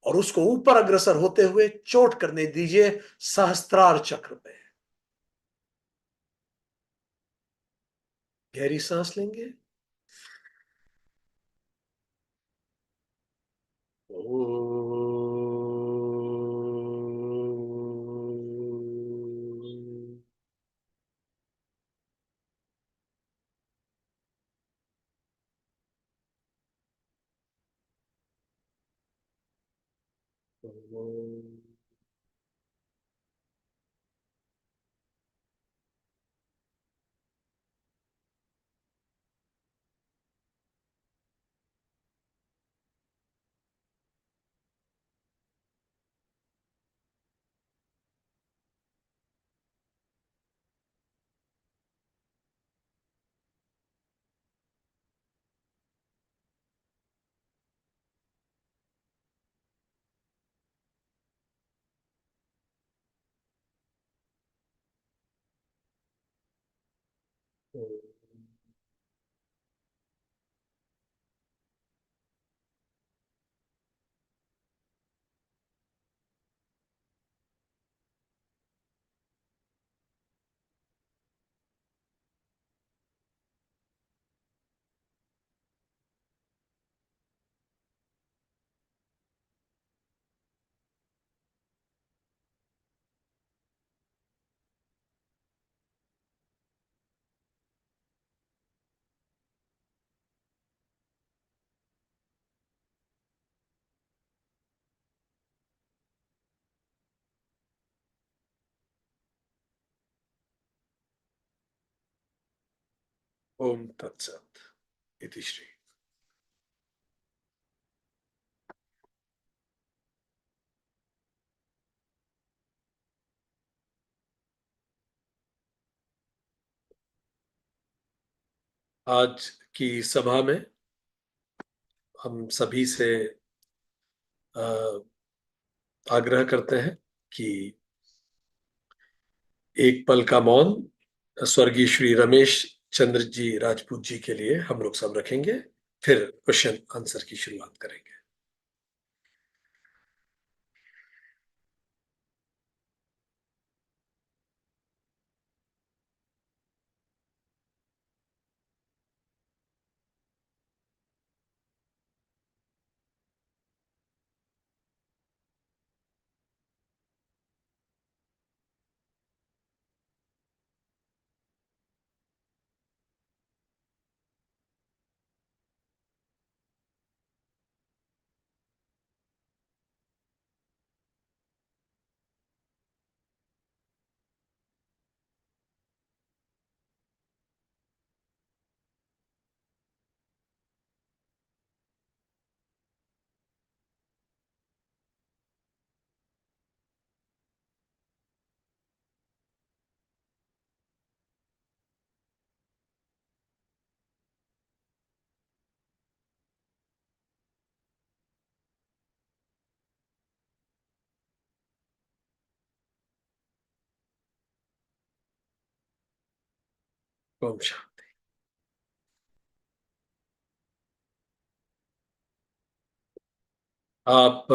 और उसको ऊपर अग्रसर होते हुए चोट करने दीजिए सहस्त्रार चक्र पे। गहरी सांस लेंगे। ओम तत्सत। इति श्री। आज की सभा में हम सभी से आग्रह करते हैं कि एक पल का मौन स्वर्गीय श्री रमेश चंद्र जी राजपूत जी के लिए हम लोग सब रखेंगे, फिर क्वेश्चन आंसर की शुरुआत करेंगे। ओम शांति। आप